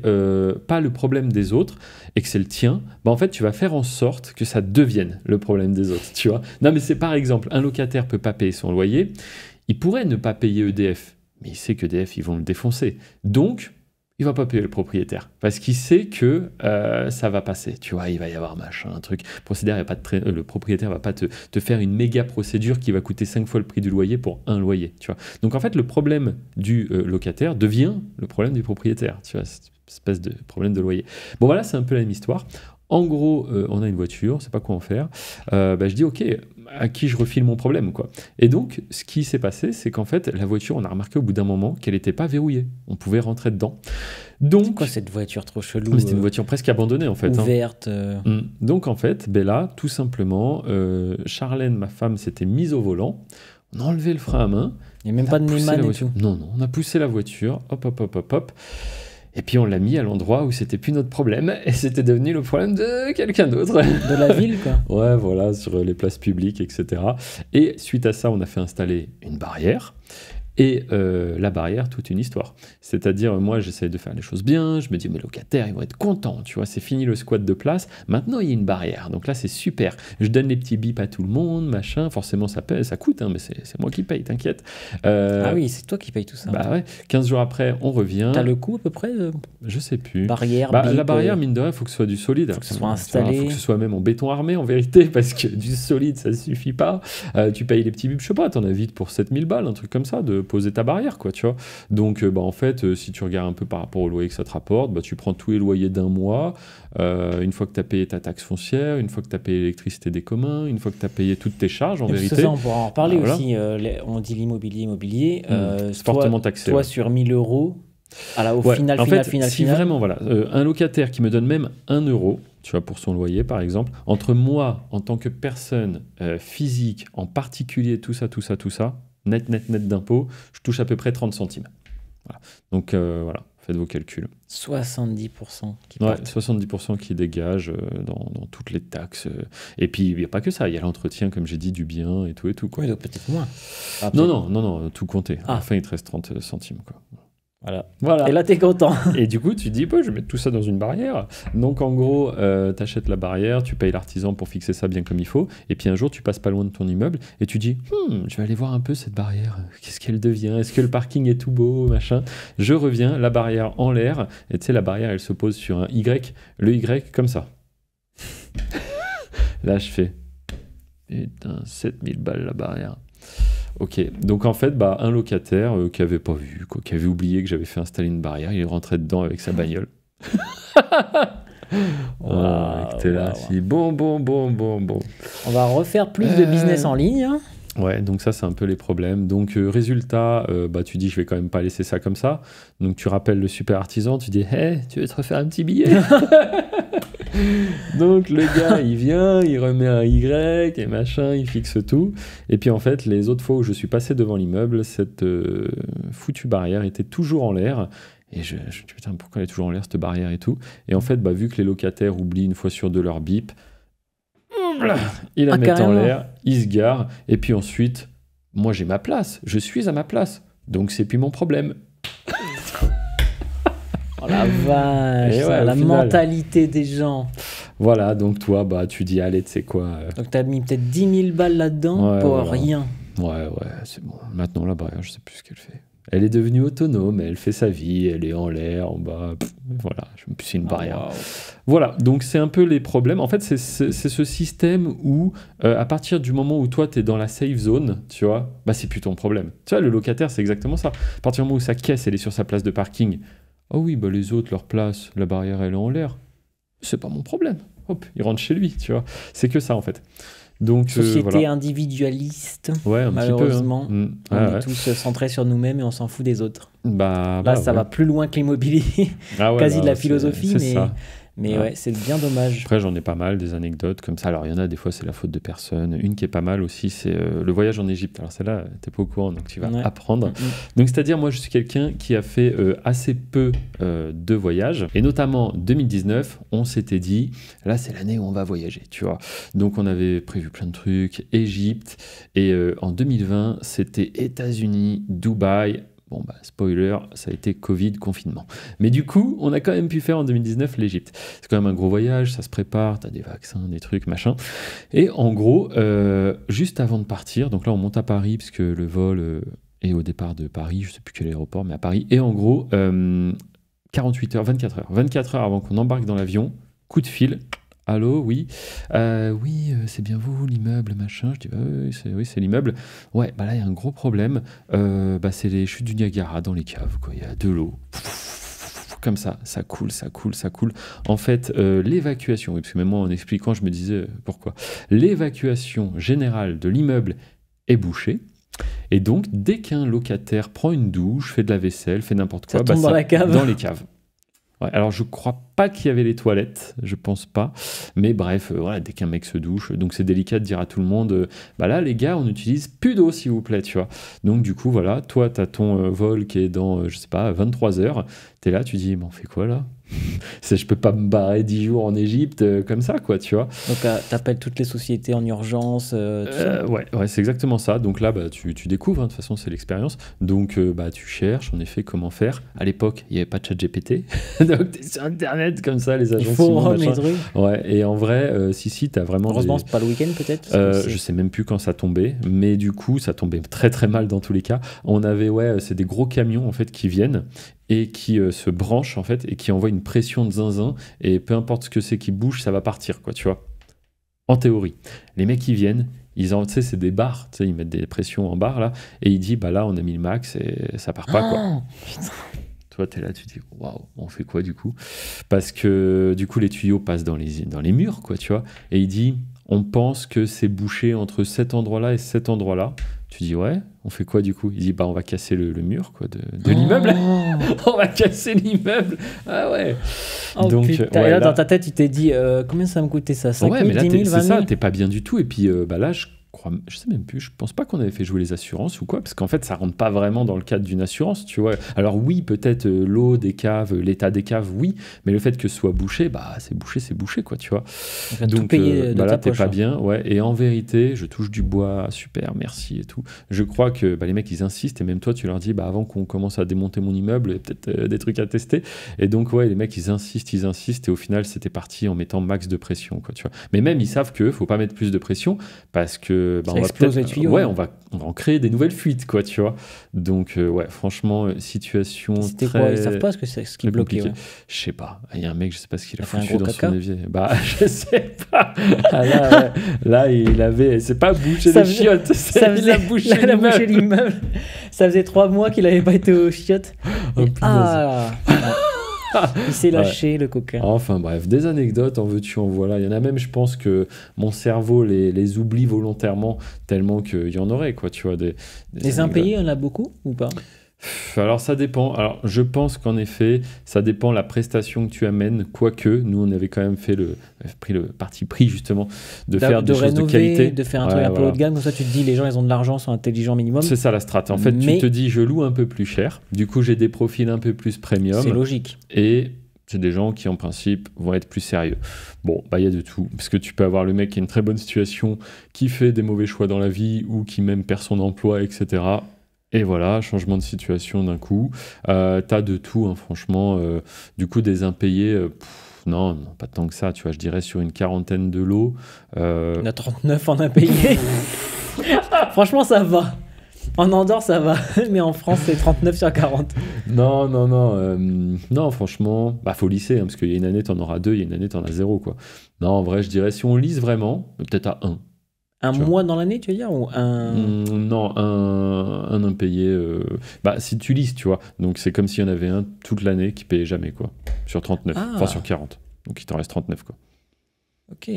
pas le problème des autres et que c'est le tien, en fait, tu vas faire en sorte que ça devienne le problème des autres, tu vois. Non, mais c'est par exemple, un locataire peut pas payer son loyer, il pourrait ne pas payer EDF, mais il sait qu'EDF, ils vont le défoncer. Donc, il va pas payer le propriétaire parce qu'il sait que ça va passer, tu vois, il va y avoir machin, un truc. Le propriétaire va pas te faire une méga procédure qui va coûter 5 fois le prix du loyer pour un loyer, tu vois. Donc en fait, le problème du locataire devient le problème du propriétaire, tu vois, cette espèce de problème de loyer. Bon voilà, c'est un peu la même histoire. En gros, on a une voiture, on ne sait pas quoi en faire. Je dis, ok, à qui je refile mon problème, quoi. Et donc, ce qui s'est passé, c'est qu'en fait, la voiture, on a remarqué au bout d'un moment qu'elle n'était pas verrouillée. On pouvait rentrer dedans. Donc, c'est quoi cette voiture trop chelou? C'était une voiture presque abandonnée, en fait. Ouverte. Donc, en fait, là, tout simplement, Charlène, ma femme, s'était mise au volant. On a enlevé le frein à main. Il n'y a même pas de Neyman et tout. Non, on a poussé la voiture. Hop. Et puis on l'a mis à l'endroit où c'était plus notre problème et c'était devenu le problème de quelqu'un d'autre. De la ville, quoi. Ouais, voilà, sur les places publiques, etc. Et suite à ça, on a fait installer une barrière. Et la barrière, toute une histoire. C'est-à-dire, moi, j'essaie de faire les choses bien. Je me dis, mes locataires, ils vont être contents. Tu vois, c'est fini le squat de place. Maintenant, il y a une barrière. Donc là, c'est super. Je donne les petits bips à tout le monde, machin. Forcément, ça coûte, hein, mais c'est moi qui paye, t'inquiète. Ah oui, c'est toi qui payes tout ça. Bah ouais. 15 jours après, on revient. T'as le coût à peu près Je sais plus. Barrière, la barrière, mine de rien, il faut que ce soit du solide. Il faut que ce soit installé. Il faut que ce soit même en béton armé, en vérité, parce que du solide, ça ne suffit pas. Tu payes les petits bips, je sais pas, t'en as vite pour 7000 balles, un truc comme ça, de poser ta barrière, quoi, tu vois. Donc, en fait, si tu regardes un peu par rapport au loyer que ça te rapporte, tu prends tous les loyers d'un mois, une fois que tu as payé ta taxe foncière, une fois que tu as payé l'électricité des communs, une fois que tu as payé toutes tes charges, en vérité. Ça, on pourra en reparler aussi. On dit l'immobilier. C'est fortement taxé. Toi, sur 1000 euros, final, si vraiment, voilà, un locataire qui me donne même 1 euro, tu vois, pour son loyer, par exemple, entre moi, en tant que personne physique, en particulier, tout ça, net d'impôts, je touche à peu près 30 centimes. Voilà. Donc, voilà. Faites vos calculs. 70% qui Ouais, partent. 70% qui dégagent dans toutes les taxes. Et puis, il n'y a pas que ça. Il y a l'entretien, comme j'ai dit, du bien et tout. Quoi. Oui, donc peut-être moins. Ah, Non, tout compté. À Ah. la fin, il te reste 30 centimes. Quoi. Voilà. Et là, t'es content. Et du coup, tu te dis, je vais mettre tout ça dans une barrière. Donc, en gros, tu achètes la barrière, tu payes l'artisan pour fixer ça bien comme il faut. Et puis, un jour, tu passes pas loin de ton immeuble et tu dis, je vais aller voir un peu cette barrière. Qu'est-ce qu'elle devient? Est-ce que le parking est tout beau, machin? Je reviens, la barrière en l'air. Et tu sais, la barrière, elle se pose sur un Y. Le Y, comme ça. Là, je fais, putain, 7000 balles la barrière. Ok, donc en fait, un locataire qui avait pas vu, quoi, qui avait oublié que j'avais fait installer une barrière, il est rentré dedans avec sa bagnole. T'es là, si bon. On va refaire plus de business en ligne. Hein. Ouais, donc ça, c'est un peu les problèmes. Donc, résultat, tu dis, je vais quand même pas laisser ça comme ça. Donc, tu rappelles le super artisan, tu dis, hey, tu veux te refaire un petit billet? Donc, le gars, il vient, il remet un Y et machin, il fixe tout. Et puis, en fait, les autres fois où je suis passé devant l'immeuble, cette foutue barrière était toujours en l'air. Et je me dis, putain, pourquoi elle est toujours en l'air, cette barrière et tout? Et en fait, vu que les locataires oublient une fois sur deux leur bip, ils la mettent en l'air, ils se garent, et puis ensuite, moi j'ai ma place, je suis à ma place, donc c'est plus mon problème. Oh la vache, la mentalité des gens. Voilà, donc toi, tu dis, allez, tu sais quoi. Donc t'as mis peut-être 10 000 balles là-dedans pour rien. Ouais, c'est bon. Maintenant, la barrière, je sais plus ce qu'elle fait. Elle est devenue autonome, elle fait sa vie, elle est en l'air, en bas, voilà, je me suis une barrière. Wow. Voilà, donc c'est un peu les problèmes. En fait, c'est ce système où, à partir du moment où toi, tu es dans la safe zone, tu vois, c'est plus ton problème. Tu vois, le locataire, c'est exactement ça. À partir du moment où sa caisse, elle est sur sa place de parking, oh oui, les autres, leur place, la barrière, elle est en l'air, c'est pas mon problème. Hop, il rentre chez lui, tu vois. C'est que ça, en fait. Donc, société individualiste, malheureusement. Petit peu, hein. On est tous centrés sur nous-mêmes et on s'en fout des autres. Là, ça va plus loin que l'immobilier, quasi de la philosophie, mais ouais, c'est bien dommage. Après, j'en ai pas mal, des anecdotes comme ça. Alors, il y en a, des fois, c'est la faute de personne. Une qui est pas mal aussi, c'est le voyage en Égypte. Alors, celle-là, t'es pas au courant, donc tu vas apprendre. Donc, c'est-à-dire, moi, je suis quelqu'un qui a fait assez peu de voyages. Et notamment, 2019, on s'était dit, là, c'est l'année où on va voyager, tu vois. Donc, on avait prévu plein de trucs, Égypte. Et en 2020, c'était États-Unis, Dubaï. Bon, spoiler, ça a été Covid, confinement. Mais du coup, on a quand même pu faire en 2019 l'Égypte. C'est quand même un gros voyage, ça se prépare, t'as des vaccins, des trucs, machin. Et en gros, juste avant de partir, donc là, on monte à Paris, parce que le vol est au départ de Paris, je sais plus quel aéroport, mais à Paris. Et en gros, 24 heures avant qu'on embarque dans l'avion, coup de fil. Allô, oui. Oui, c'est bien vous, l'immeuble, machin. Je dis, oui, c'est l'immeuble. Ouais, là, il y a un gros problème. C'est les chutes du Niagara dans les caves, quoi. Il y a de l'eau. Comme ça coule. En fait, l'évacuation, oui, parce que même moi, en expliquant, je me disais pourquoi. L'évacuation générale de l'immeuble est bouchée. Et donc, dès qu'un locataire prend une douche, fait de la vaisselle, fait n'importe quoi, ça tombe dans la cave. Dans les caves. Ouais, alors je crois pas qu'il y avait les toilettes, je pense pas, mais bref, dès qu'un mec se douche, donc c'est délicat de dire à tout le monde, là les gars, on n'utilise plus d'eau s'il vous plaît, tu vois. Donc du coup, voilà, toi t'as ton vol qui est dans, 23 heures, t'es là, tu dis, on fait quoi là? Je peux pas me barrer 10 jours en Égypte comme ça, quoi, tu vois. Donc t'appelles toutes les sociétés en urgence, tout ça. Ouais, c'est exactement ça. Donc là, tu découvres, de toute façon, c'est l'expérience. Donc tu cherches, en effet, comment faire. À l'époque, il n'y avait pas de ChatGPT. Donc t'es sur Internet, comme ça, les agences. Il faut les trucs. Ouais, et en vrai, si, t'as vraiment... Heureusement, c'est pas le week-end, peut-être. Je sais même plus quand ça tombait, mais du coup, ça tombait très très mal dans tous les cas. On avait, c'est des gros camions, en fait, qui viennent et qui se branchent en fait et qui envoient une pression de zinzin et peu importe ce que c'est qui bouge, ça va partir, quoi, tu vois. En théorie, les mecs qui viennent, tu sais, c'est des barres, tu sais, ils mettent des pressions en barre là et il dit là on a mis le max et ça part pas, quoi. Putain. Toi t'es là, tu dis waouh, on fait quoi du coup? Parce que du coup les tuyaux passent dans les murs, quoi, tu vois. Et il dit on pense que c'est bouché entre cet endroit-là et cet endroit-là. Tu dis ouais, on fait quoi du coup? Il dit on va casser le mur, quoi, de l'immeuble. On va casser l'immeuble. Ah ouais. Oh, donc putain. Et là, dans ta tête, tu t'es dit combien ça va me coûter ça? 5 000, mais là, 10 000, 20 000? c'est ça, t'es pas bien du tout. Et puis là, je je sais même plus, je pense pas qu'on avait fait jouer les assurances ou quoi, parce qu'en fait ça rentre pas vraiment dans le cadre d'une assurance, tu vois. Alors oui, peut-être l'eau des caves, l'état des caves, oui, mais le fait que ce soit bouché, bah c'est bouché quoi, tu vois. Donc là t'es pas bien, ouais. Et en vérité, je touche du bois, super, merci et tout. Je crois que les mecs ils insistent et même toi tu leur dis avant qu'on commence à démonter mon immeuble, il y a peut-être des trucs à tester. Et donc ouais, les mecs ils insistent et au final c'était parti en mettant max de pression quoi, tu vois. Mais même ils savent que faut pas mettre plus de pression parce que on va explose les tuyaux. Ouais, on va en créer des nouvelles fuites, quoi, tu vois. Donc, ouais, franchement, situation C'était très... quoi? Ils savent pas ce qui bloquait. Ouais. Je sais pas. Il y a un mec, je sais pas ce qu'il a foutu dans son évier. Bah, je sais pas. Là, il avait... C'est pas bouché les chiottes. Il a bouché l'immeuble. Ça faisait 3 mois qu'il avait pas été aux chiottes. Il s'est lâché, le coquin. Enfin bref, des anecdotes, en veux-tu, en voilà. Il y en a même, je pense que mon cerveau les oublie volontairement tellement qu'il y en aurait, quoi, tu vois. Les impayés, il y en a beaucoup ou pas? Alors ça dépend. Alors je pense qu'en effet, ça dépend la prestation que tu amènes. Quoique, nous on avait quand même pris le parti pris justement de faire des choses de qualité, de faire un truc un peu haut de gamme. Comme ça, tu te dis les gens ils ont de l'argent, sont intelligents minimum. C'est ça la strat. En fait, tu te dis je loue un peu plus cher. Du coup, j'ai des profils un peu plus premium. C'est logique. Et c'est des gens qui en principe vont être plus sérieux. Bon, il y a de tout. Parce que tu peux avoir le mec qui a une très bonne situation, qui fait des mauvais choix dans la vie ou qui même perd son emploi, etc. Et voilà, changement de situation d'un coup. T'as de tout, hein, franchement. Du coup, des impayés, non, pas tant que ça. Tu vois, je dirais sur une 40aine de lots. On a 39 en impayés. Franchement, ça va. En Andorre, ça va. Mais en France, c'est 39 sur 40. Non, franchement, faut lisser. Hein, parce qu'il y a une année, t'en auras 2. Il y a une année, t'en as 0. Quoi. Non, en vrai, je dirais, si on lise vraiment, peut-être à 1. Un mois dans l'année, tu veux dire ou Non, un impayé. Si tu lises, tu vois. Donc c'est comme s'il y en avait un toute l'année qui payait jamais, quoi. Sur 39. Enfin, sur 40. Donc il t'en reste 39, quoi. Ok.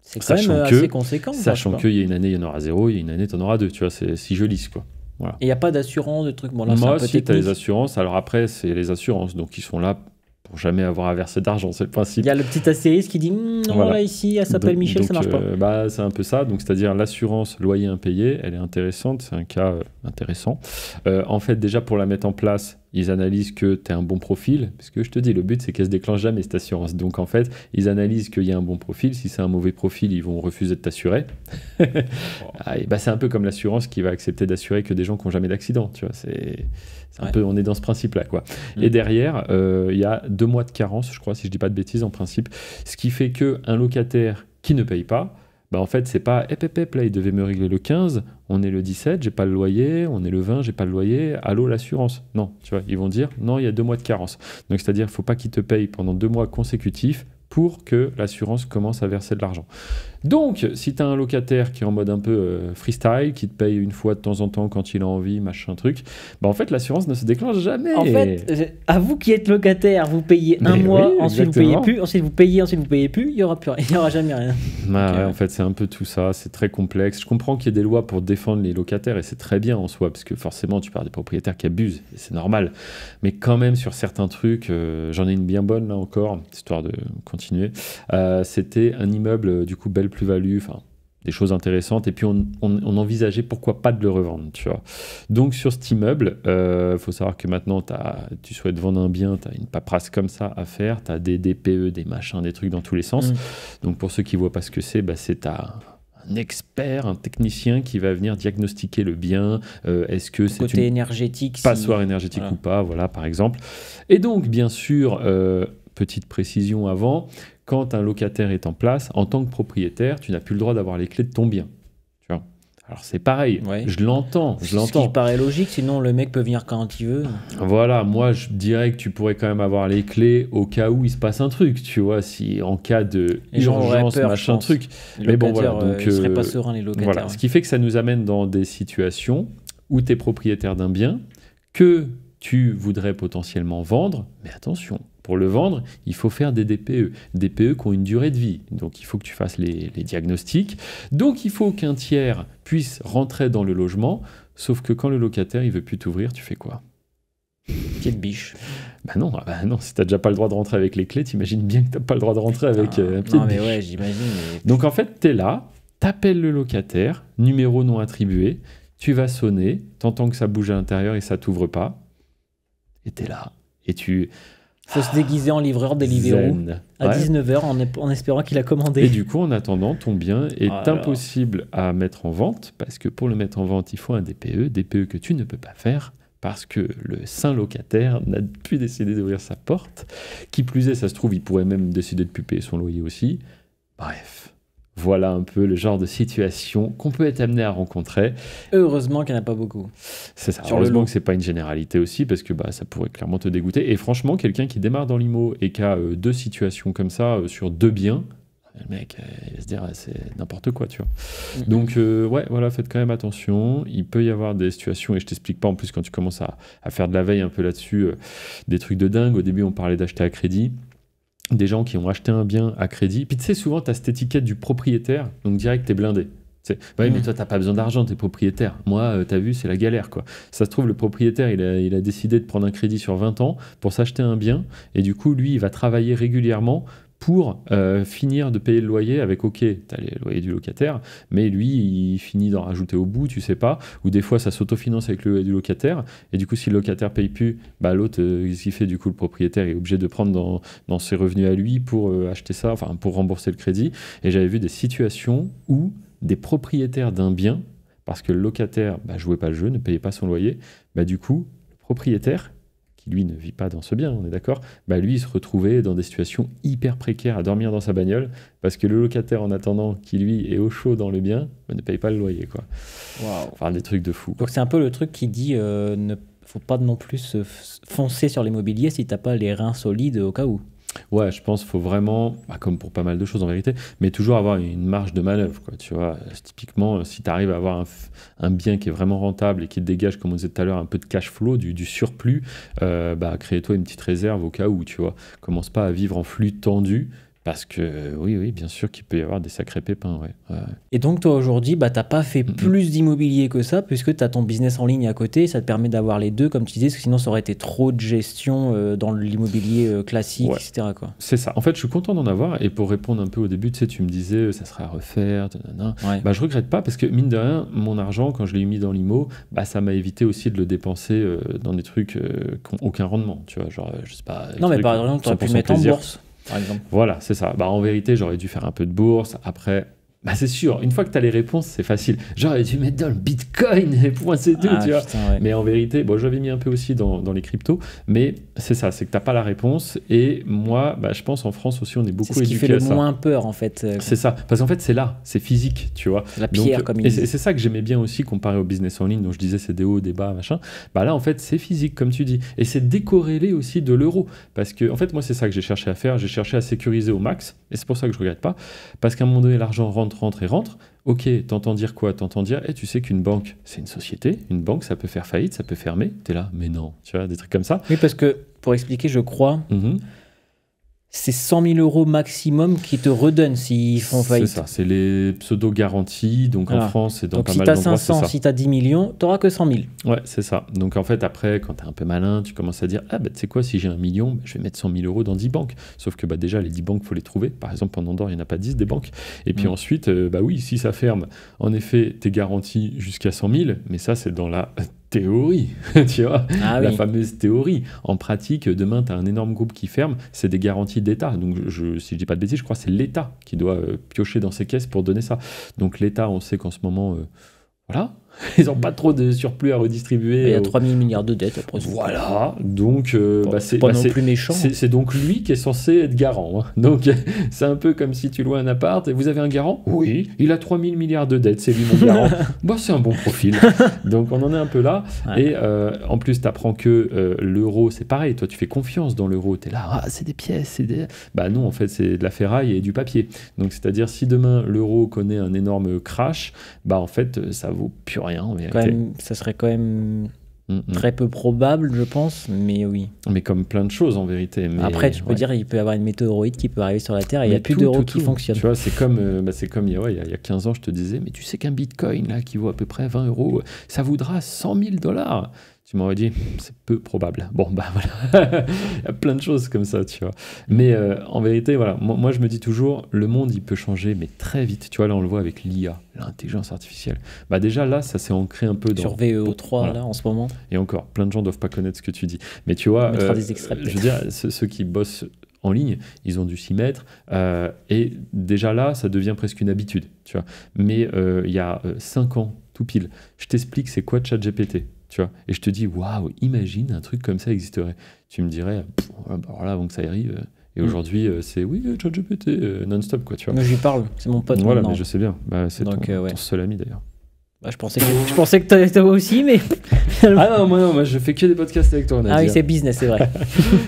C'est quand même assez conséquent. Sachant qu'il y a une année, il y en aura 0. Il y a une année, t'en auras 2. Tu vois, c'est si je lise, quoi. Voilà. Et il n'y a pas d'assurance, de trucs. Bon, là, moi, si tu as les assurances. Alors après, c'est les assurances. Donc ils sont là pour jamais avoir à verser d'argent, c'est le principe. Il y a le petit astérisque qui dit voilà. Là ici, elle s'appelle Michel, ça marche pas. C'est un peu ça, donc c'est-à-dire l'assurance loyer impayé, elle est intéressante, c'est un cas intéressant. En fait, déjà pour la mettre en place, ils analysent que tu as un bon profil, parce que je te dis, le but c'est qu'elle se déclenche jamais cette assurance. Donc en fait, ils analysent qu'il y a un bon profil. Si c'est un mauvais profil, ils vont refuser de t'assurer. C'est un peu comme l'assurance qui va accepter d'assurer que des gens qui n'ont jamais d'accident. Tu vois, c'est un peu, on est dans ce principe-là, quoi. Et derrière, il y a 2 mois de carence, je crois, si je dis pas de bêtises en principe, ce qui fait qu'un locataire qui ne paye pas, en fait, c'est pas là, il devait me régler le 15, on est le 17, j'ai pas le loyer, on est le 20, j'ai pas le loyer, allô l'assurance. Non, tu vois, ils vont dire non, il y a 2 mois de carence. Donc c'est-à-dire, il faut pas qu'ils te payent pendant 2 mois consécutifs pour que l'assurance commence à verser de l'argent. Donc, si tu as un locataire qui est en mode un peu freestyle, qui te paye une fois de temps en temps quand il a envie, machin truc, en fait, l'assurance ne se déclenche jamais. En fait, à vous qui êtes locataire, vous payez un mois, ensuite vous payez plus, ensuite vous payez plus, il n'y aura jamais rien. En fait, c'est un peu tout ça, c'est très complexe. Je comprends qu'il y ait des lois pour défendre les locataires, et c'est très bien en soi, parce que forcément, tu parles des propriétaires qui abusent, et c'est normal. Mais quand même, sur certains trucs, j'en ai une bien bonne là encore, histoire de continuer. C'était un immeuble, du coup, belle plus-value, enfin des choses intéressantes, et puis on envisageait pourquoi pas de le revendre, tu vois. Donc sur cet immeuble, faut savoir que maintenant tu souhaites vendre un bien, tu as une paperasse comme ça à faire, tu as des DPE, des machins, des trucs dans tous les sens. Donc pour ceux qui voient pas ce que c'est un expert, un technicien qui va venir diagnostiquer le bien, est-ce que c'est côté énergétique, passoire énergétique ou pas, voilà, par exemple. Et donc bien sûr, petite précision avant, quand un locataire est en place, en tant que propriétaire, tu n'as plus le droit d'avoir les clés de ton bien. Tu vois ? Alors c'est pareil, je l'entends. Ce qui paraît logique, sinon le mec peut venir quand il veut. Voilà, moi je dirais que tu pourrais quand même avoir les clés au cas où il se passe un truc, tu vois, si en cas de urgence, machin truc. Mais bon voilà, donc ils seraient pas sereins les locataires. Voilà, ce qui fait que ça nous amène dans des situations où tu es propriétaire d'un bien que tu voudrais potentiellement vendre, mais attention. Pour le vendre, il faut faire des DPE. DPE qui ont une durée de vie. Donc, il faut que tu fasses les diagnostics. Donc, il faut qu'un tiers puisse rentrer dans le logement. Sauf que quand le locataire, il veut plus t'ouvrir, tu fais quoi ? Petite biche. Non, si tu n'as déjà pas le droit de rentrer avec les clés, t'imagines bien que tu n'as pas le droit de rentrer avec un pied de biche. Ouais, j'imagine. Mais... Donc, en fait, tu es là. t'appelles le locataire, numéro non attribué, tu vas sonner, t'entends que ça bouge à l'intérieur et ça t'ouvre pas, et t'es là, et tu... Faut se déguiser en livreur Deliveroo à 19h en espérant qu'il a commandé. Et du coup, en attendant, ton bien est impossible à mettre en vente, parce que pour le mettre en vente, il faut un DPE que tu ne peux pas faire, parce que le saint locataire n'a plus décidé d'ouvrir sa porte. Qui plus est, ça se trouve, il pourrait même décider de plus payer son loyer aussi. Bref, voilà un peu le genre de situation qu'on peut être amené à rencontrer. Heureusement qu'il n'y en a pas beaucoup. C'est ça. Heureusement que ce n'est pas une généralité aussi, parce que ça pourrait clairement te dégoûter. Et franchement, quelqu'un qui démarre dans l'IMO et qui a 2 situations comme ça sur 2 biens, le mec, il va se dire, c'est n'importe quoi, tu vois. Donc, ouais, voilà, faites quand même attention. Il peut y avoir des situations, et je t'explique pas, en plus, quand tu commences à faire de la veille un peu là-dessus, des trucs de dingue. Au début, on parlait d'acheter à crédit. Des gens qui ont acheté un bien à crédit. Puis tu sais, souvent, tu as cette étiquette du propriétaire, donc direct, t'es blindé. Ouais, mais toi, t'as pas besoin d'argent, t'es propriétaire. Moi, t'as vu, c'est la galère, quoi. Ça se trouve, le propriétaire, il a décidé de prendre un crédit sur 20 ans pour s'acheter un bien, et du coup, lui, il va travailler régulièrement pour finir de payer le loyer avec, ok, t'as les loyers du locataire, mais lui, il finit d'en rajouter au bout, tu sais pas, ou des fois, ça s'autofinance avec le loyer du locataire, et du coup, si le locataire paye plus, l'autre, ce qu'il fait, du coup, le propriétaire est obligé de prendre dans ses revenus à lui pour acheter ça, enfin, pour rembourser le crédit. Et j'avais vu des situations où des propriétaires d'un bien, parce que le locataire jouait pas le jeu, ne payait pas son loyer, du coup, le propriétaire, qui lui ne vit pas dans ce bien, on est d'accord, lui il se retrouvait dans des situations hyper précaires à dormir dans sa bagnole, parce que le locataire, en attendant, qui lui est au chaud dans le bien, ne paye pas le loyer, quoi. Wow. Enfin, des trucs de fou. Donc c'est un peu le truc qui dit ne faut pas non plus se foncer sur l'immobilier si t'as pas les reins solides au cas où. Ouais, je pense qu'il faut vraiment, comme pour pas mal de choses en vérité, mais toujours avoir une marge de manœuvre, quoi, tu vois. Typiquement, si tu arrives à avoir un bien qui est vraiment rentable et qui te dégage, comme on disait tout à l'heure, un peu de cash flow, du surplus, crée-toi une petite réserve au cas où, tu vois. Commence pas à vivre en flux tendu, parce que oui, bien sûr qu'il peut y avoir des sacrés pépins, ouais. Et donc toi aujourd'hui, t'as pas fait plus d'immobilier que ça, puisque tu as ton business en ligne à côté, ça te permet d'avoir les deux, comme tu disais, parce que sinon ça aurait été trop de gestion dans l'immobilier classique, etc. quoi. C'est ça. En fait, je suis content d'en avoir, et pour répondre un peu au début, tu me disais, ça serait à refaire, je regrette pas, parce que mine de rien, mon argent, quand je l'ai mis dans l'IMO, ça m'a évité aussi de le dépenser dans des trucs qui n'ont aucun rendement, tu vois, genre, je sais pas. Non, mais par exemple, tu aurais pu le mettre en bourse. Par exemple. Voilà, c'est ça. En vérité, j'aurais dû faire un peu de bourse. Après, c'est sûr, une fois que tu as les réponses, c'est facile. J'aurais dû mettre dans le Bitcoin et point, c'est tout, tu vois. Putain, ouais. Mais en vérité, j'avais mis un peu aussi dans les cryptos, mais c'est ça, c'est que tu n'as pas la réponse. Et moi, je pense en France aussi, on est beaucoup éduqués à ça. C'est ce qui fait le moins peur, en fait. C'est ça, parce qu'en fait, c'est là, c'est physique, tu vois. La pierre, comme il dit. Et c'est ça que j'aimais bien aussi, comparé au business en ligne, dont je disais c'est des hauts, des bas, machin. Là, en fait, c'est physique, comme tu dis. Et c'est décorrélé aussi de l'euro. Parce que, en fait, moi, c'est ça que j'ai cherché à faire. J'ai cherché à sécuriser au max. Et c'est pour ça que je ne regrette pas. Parce qu'à un moment donné, l'argent rentre. Ok, t'entends dire quoi? T'entends dire, tu sais qu'une banque, c'est une société. Une banque, ça peut faire faillite, ça peut fermer. T'es là, mais non. Tu vois, des trucs comme ça. Oui, parce que, pour expliquer, je crois, c'est 100 000 euros maximum qui te redonnent s'ils font faillite. C'est ça, c'est les pseudo-garanties. Donc en France et dans pas mal d'endroits. Donc si tu as 500, si tu as 10 millions, tu n'auras que 100 000. Ouais, c'est ça. Donc en fait, après, quand tu es un peu malin, tu commences à dire, tu sais quoi, si j'ai 1 million, je vais mettre 100 000 euros dans 10 banques. Sauf que déjà, les 10 banques, il faut les trouver. Par exemple, en Andorre, il n'y en a pas 10 des banques. Et puis ensuite, oui, si ça ferme, en effet, tu es garanti jusqu'à 100 000, mais ça, c'est dans la théorie, tu vois, la fameuse théorie. En pratique, demain, tu as un énorme groupe qui ferme, c'est des garanties d'État. Donc, si je dis pas de bêtises, je crois que c'est l'État qui doit piocher dans ses caisses pour donner ça. Donc, l'État, on sait qu'en ce moment, voilà, ils n'ont pas trop de surplus à redistribuer. Il y a 3 000 milliards de dettes. Après, voilà, donc c'est pas non plus méchant. C'est donc lui qui est censé être garant. Donc c'est un peu comme si tu loues un appart et vous avez un garant. Oui, il a 3 000 milliards de dettes, c'est lui mon garant. C'est un bon profil. Donc on en est un peu là. Ouais. Et en plus, tu apprends que l'euro, c'est pareil. Toi, tu fais confiance dans l'euro. Tu es là, c'est des pièces. C'est des... non, en fait, c'est de la ferraille et du papier. Donc c'est-à-dire, si demain l'euro connaît un énorme crash, en fait, ça vaut plus rien en vérité. Ça serait quand même très peu probable, je pense, mais oui. Mais comme plein de choses en vérité. Mais après, tu peux dire il peut y avoir une météorite qui peut arriver sur la Terre et il n'y a plus d'euros qui fonctionnent. Tu vois, c'est comme il y a 15 ans, je te disais, mais tu sais qu'un bitcoin là, qui vaut à peu près 20 euros, ça vaudra 100 000 $. tu m'aurais dit, c'est peu probable. Bon, bah voilà, il y a plein de choses comme ça, tu vois. Mais en vérité, voilà, moi je me dis toujours, le monde, il peut changer, mais très vite. Tu vois, là, on le voit avec l'IA, l'intelligence artificielle. Bah déjà, là, ça s'est ancré un peu dans... Sur VEO3, voilà. Là, en ce moment. Et encore, plein de gens doivent pas connaître ce que tu dis. Mais tu vois, des extraits, je veux dire, ceux qui bossent en ligne, ils ont dû s'y mettre. Et déjà là, ça devient presque une habitude, tu vois. Mais il y a 5 ans, tout pile, je t'explique c'est quoi ChatGPT. Tu vois, et je te dis, waouh, imagine un truc comme ça existerait. Tu me dirais, alors là, avant que ça arrive, et aujourd'hui, c'est oui, ChatGPT non-stop, quoi, tu vois. Mais j'y parle, c'est mon pote. Voilà, maintenant. mais je sais bien. Bah, c'est ton seul ami d'ailleurs. Bah, je pensais que toi aussi, mais. Ah non, moi, je fais que des podcasts avec toi. Ah oui, c'est business, c'est vrai.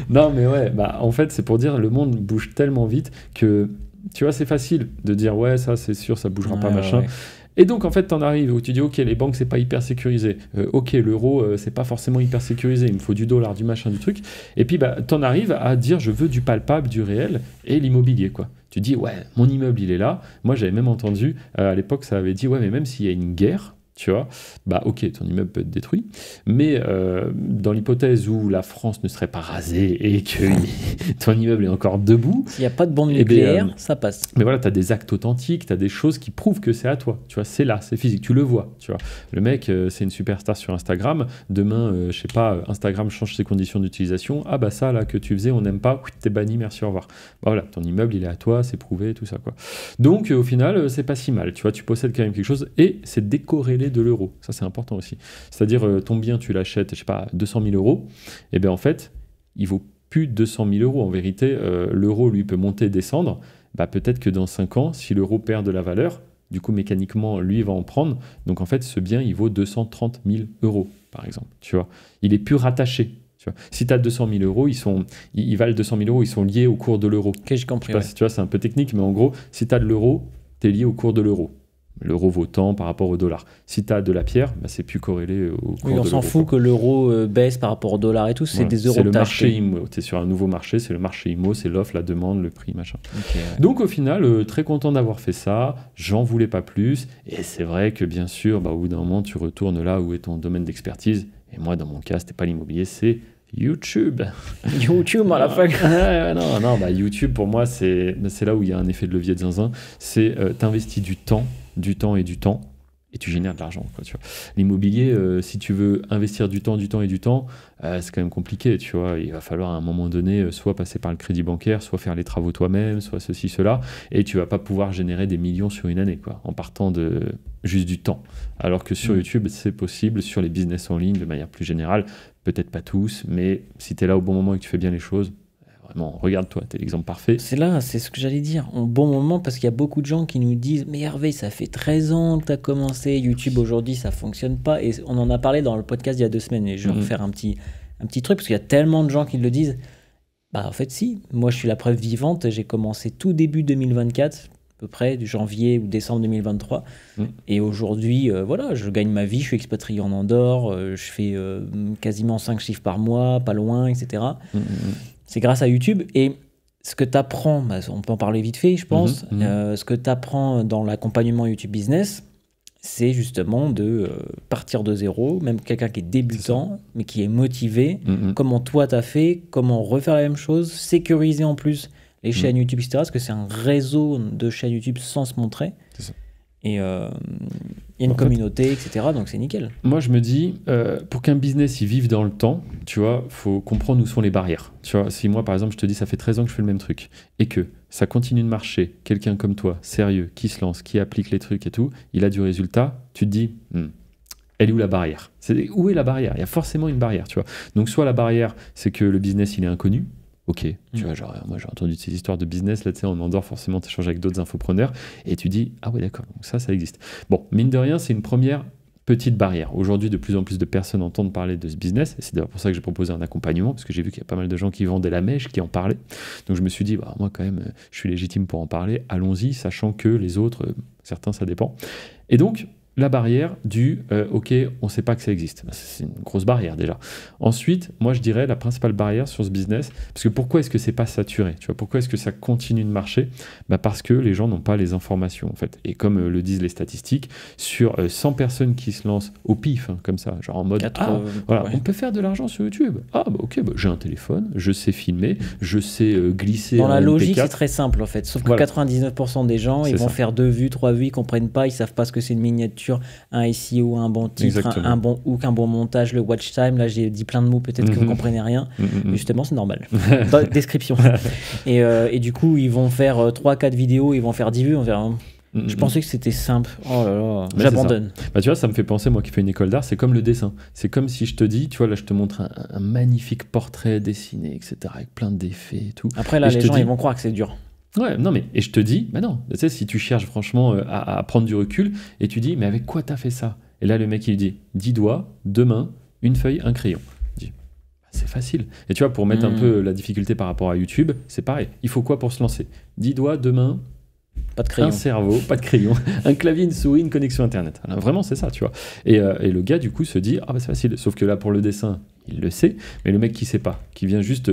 Non, mais ouais, bah, en fait, c'est pour dire, le monde bouge tellement vite que, tu vois, c'est facile de dire, ouais, ça, c'est sûr, ça bougera pas, machin. Ouais. Et donc, en fait, t'en arrives où tu dis, ok, les banques, c'est pas hyper sécurisé. Ok, l'euro, c'est pas forcément hyper sécurisé. Il me faut du dollar, du machin, du truc. Et puis, bah, t'en arrives à dire, je veux du palpable, du réel et l'immobilier, quoi. Tu dis, ouais, mon immeuble, il est là. Moi, j'avais même entendu, à l'époque, ça avait dit, ouais, mais même s'il y a une guerre, tu vois, bah ok, ton immeuble peut être détruit, mais dans l'hypothèse où la France ne serait pas rasée et que ton immeuble est encore debout... S'il n'y a pas de bombe nucléaire, ça passe. Mais voilà, tu as des actes authentiques, tu as des choses qui prouvent que c'est à toi, tu vois, c'est là, c'est physique, tu le vois, tu vois. Le mec, c'est une superstar sur Instagram, demain, je sais pas, Instagram change ses conditions d'utilisation, ah bah ça, là, que tu faisais, on n'aime pas, t'es banni, merci, au revoir. Bah voilà, ton immeuble, il est à toi, c'est prouvé, tout ça, quoi. Donc, au final, c'est pas si mal, tu vois, tu possèdes quand même quelque chose, et c'est décorrélé de l'euro. Ça, c'est important aussi. C'est-à-dire, ton bien, tu l'achètes, je sais pas, 200 000 euros, et bien en fait, il vaut plus 200 000 euros. En vérité, l'euro, lui, peut monter, descendre. Bah, peut-être que dans 5 ans, si l'euro perd de la valeur, du coup, mécaniquement, lui, il va en prendre. Donc, en fait, ce bien, il vaut 230 000 euros, par exemple. Tu vois, il est plus rattaché. Tu vois. Si tu as 200 000 euros, ils valent 200 000 euros, ils sont liés au cours de l'euro. Ok, j'ai compris. Je sais pas si tu vois, c'est un peu technique, mais en gros, si tu as de l'euro, tu es lié au cours de l'euro. L'euro vaut tant par rapport au dollar. Si tu as de la pierre, bah, c'est plus corrélé au cours de l'euro. On s'en fout que l'euro baisse par rapport au dollar et tout, c'est des euros. C'est le marché IMO. Tu es sur un nouveau marché, c'est le marché IMO, c'est l'offre, la demande, le prix, machin. Okay, ouais. Donc au final, très content d'avoir fait ça, j'en voulais pas plus. Et c'est vrai que bien sûr, bah, au bout d'un moment, tu retournes là où est ton domaine d'expertise. Et moi, dans mon cas, c'était pas l'immobilier, c'est YouTube. YouTube à la fin. Non, bah, YouTube pour moi, c'est là où il y a un effet de levier de zinzin. C'est t'investis du temps, et tu génères de l'argent. Tu vois. L'immobilier, si tu veux investir du temps, c'est quand même compliqué. Tu vois. Il va falloir à un moment donné soit passer par le crédit bancaire, soit faire les travaux toi-même, soit ceci, cela, et tu vas pas pouvoir générer des millions sur une année, quoi, en partant de juste du temps. Alors que sur YouTube, c'est possible, sur les business en ligne, de manière plus générale, peut-être pas tous, mais si tu es là au bon moment et que tu fais bien les choses, vraiment, regarde-toi, t'es l'exemple parfait. C'est ce que j'allais dire, au bon moment, parce qu'il y a beaucoup de gens qui nous disent « Mais Hervé, ça fait 13 ans que t'as commencé, YouTube aujourd'hui, ça fonctionne pas. » Et on en a parlé dans le podcast il y a 2 semaines, et je vais refaire un petit truc, parce qu'il y a tellement de gens qui le disent. Bah en fait si, moi je suis la preuve vivante, j'ai commencé tout début 2024, à peu près, du janvier ou décembre 2023. Et aujourd'hui, voilà, je gagne ma vie, je suis expatrié en Andorre, je fais quasiment 5 chiffres par mois, pas loin, etc. C'est grâce à YouTube. Et ce que tu apprends, bah, on peut en parler vite fait, je pense, ce que tu apprends dans l'accompagnement YouTube Business, c'est justement de partir de zéro, même quelqu'un qui est débutant, mais qui est motivé, comment toi tu as fait, comment refaire la même chose, sécuriser en plus les chaînes YouTube, etc. Parce que c'est un réseau de chaînes YouTube sans se montrer. C'est ça. Et il y a une communauté, etc. Donc c'est nickel. Moi, je me dis, pour qu'un business il vive dans le temps, tu vois, faut comprendre où sont les barrières. Tu vois, si moi, par exemple, je te dis, ça fait 13 ans que je fais le même truc, et que ça continue de marcher, quelqu'un comme toi, sérieux, qui se lance, qui applique les trucs et tout, il a du résultat, tu te dis, elle est où la barrière ? Où est la barrière ? Il y a forcément une barrière, tu vois. Donc soit la barrière, c'est que le business, il est inconnu. Ok, tu vois, genre, moi j'ai entendu ces histoires de business, là, tu sais, en Andorre, forcément, tu échanges avec d'autres infopreneurs, et tu dis, ah ouais, d'accord, donc ça existe. Bon, mine de rien, c'est une première petite barrière. Aujourd'hui, de plus en plus de personnes entendent parler de ce business, et c'est d'ailleurs pour ça que j'ai proposé un accompagnement, parce que j'ai vu qu'il y a pas mal de gens qui vendaient la mèche, qui en parlaient. Donc je me suis dit, bah, moi quand même, je suis légitime pour en parler, allons-y, sachant que les autres, certains, ça dépend. Et donc, la barrière du OK, on ne sait pas que ça existe. C'est une grosse barrière déjà. Ensuite, moi je dirais la principale barrière sur ce business, parce que pourquoi est-ce que c'est pas saturé, tu vois, pourquoi est-ce que ça continue de marcher? Parce que les gens n'ont pas les informations en fait. Et comme le disent les statistiques, sur 100 personnes qui se lancent au pif, hein, comme ça, genre en mode voilà, on peut faire de l'argent sur YouTube. Ok, j'ai un téléphone, je sais filmer, je sais glisser. Dans la logique, c'est très simple en fait. Sauf que 99% des gens, ils vont faire 2 vues, 3 vues, ils comprennent pas, ils savent pas ce que c'est une miniature, un SEO, un bon titre, un bon hook, un bon montage, le watch time. Là, j'ai dit plein de mots, peut-être que vous comprenez rien. Mais justement, c'est normal. Description. Et du coup, ils vont faire 3-4 vidéos, ils vont faire 10 vues, on verra. Je pensais que c'était simple. Oh là là, j'abandonne. Tu vois, ça me fait penser, moi qui fais une école d'art, c'est comme le dessin. C'est comme si je te dis, tu vois, là je te montre un magnifique portrait dessiné, etc., avec plein d'effets et tout. Après, là, les gens, ils vont croire que c'est dur. Ouais, non, mais et je te dis, non, tu sais, si tu cherches franchement à prendre du recul et tu dis, mais avec quoi t'as fait ça? Et là, le mec, il dit 10 doigts, 2 mains, une feuille, un crayon. Je dis, c'est facile. Et tu vois, pour mettre un peu la difficulté par rapport à YouTube, c'est pareil. Il faut quoi pour se lancer? 10 doigts, 2 mains, pas de crayon. Un cerveau, pas de crayon, un clavier, une souris, une connexion Internet. Alors, vraiment, c'est ça, tu vois. Et le gars, du coup, se dit, c'est facile. Sauf que là, pour le dessin, il le sait, mais le mec qui sait pas, qui vient juste,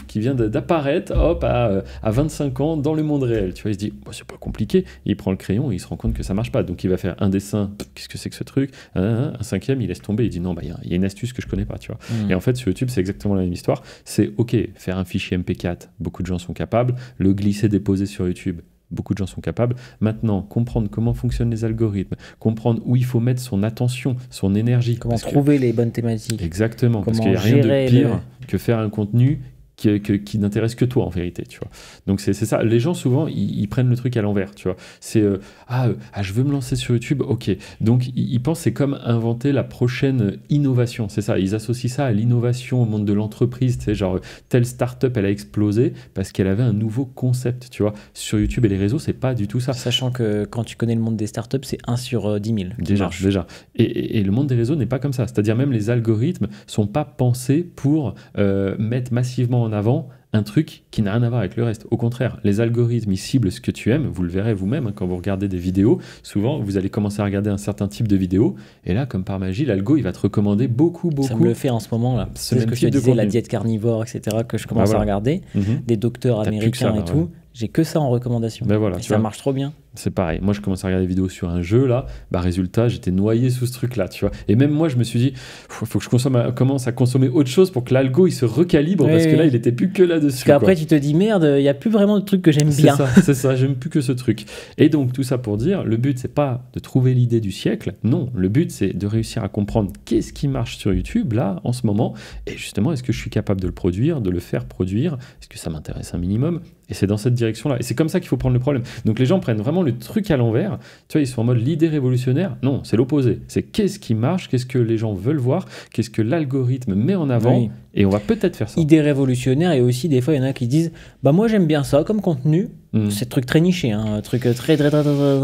qui vient d'apparaître, hop, à 25 ans dans le monde réel. Tu vois, il se dit, c'est pas compliqué. Il prend le crayon et il se rend compte que ça marche pas. Donc, il va faire un dessin, qu'est-ce que c'est que ce truc? Un cinquième, il laisse tomber, il dit, non, il y a une astuce que je connais pas, tu vois. Et en fait, sur YouTube, c'est exactement la même histoire. C'est, OK, faire un fichier MP4, beaucoup de gens sont capables. Le glisser, déposer sur YouTube, beaucoup de gens sont capables. Maintenant, comprendre comment fonctionnent les algorithmes, comprendre où il faut mettre son attention, son énergie. Comment trouver les bonnes thématiques. Exactement, parce qu'il n'y a rien de pire que faire un contenu qui n'intéresse que toi en vérité, tu vois. Donc c'est ça. Les gens souvent ils prennent le truc à l'envers, tu vois. C'est je veux me lancer sur YouTube, ok. Donc ils pensent c'est comme inventer la prochaine innovation, c'est ça. Ils associent ça à l'innovation au monde de l'entreprise, tu sais, genre telle startup elle a explosé parce qu'elle avait un nouveau concept, tu vois. Sur YouTube et les réseaux c'est pas du tout ça. Sachant que quand tu connais le monde des startups c'est 1 sur 10 000. Déjà. Et le monde des réseaux n'est pas comme ça. C'est-à-dire même les algorithmes sont pas pensés pour mettre massivement en avant un truc qui n'a rien à voir avec le reste. Au contraire, les algorithmes, ils ciblent ce que tu aimes. Vous le verrez vous-même hein, quand vous regardez des vidéos. Souvent, vous allez commencer à regarder un certain type de vidéo. Et là, comme par magie, l'algo, il va te recommander beaucoup. Ça me le fait en ce moment. Là. C'est ce que je te disais, la diète carnivore, etc., que je commence à regarder. Des docteurs américains et tout. J'ai que ça en recommandation. Et ça marche trop bien. C'est pareil. Moi, je commence à regarder des vidéos sur un jeu, là. Résultat, j'étais noyé sous ce truc-là, tu vois. Et même moi, je me suis dit, faut que je commence à consommer autre chose pour que l'algo, il se recalibre, parce que là, il était plus que là-dessus. Parce qu'après, tu te dis, merde, il n'y a plus vraiment de trucs que j'aime bien. C'est ça, j'aime plus que ce truc. Et donc, tout ça pour dire, le but, c'est pas de trouver l'idée du siècle. Non, le but, c'est de réussir à comprendre qu'est-ce qui marche sur YouTube, là, en ce moment. Et justement, est-ce que je suis capable de le produire, de le faire produire? Est-ce que ça m'intéresse un minimum? Et c'est dans cette direction-là. Et c'est comme ça qu'il faut prendre le problème. Donc les gens prennent vraiment le truc à l'envers. Tu vois, ils sont en mode l'idée révolutionnaire. Non, c'est l'opposé. C'est qu'est-ce qui marche, qu'est-ce que les gens veulent voir, qu'est-ce que l'algorithme met en avant. Oui. Et on va peut-être faire ça. Idée révolutionnaire. Et aussi, des fois, il y en a qui disent moi, j'aime bien ça comme contenu. C'est un truc très niché, hein, un truc très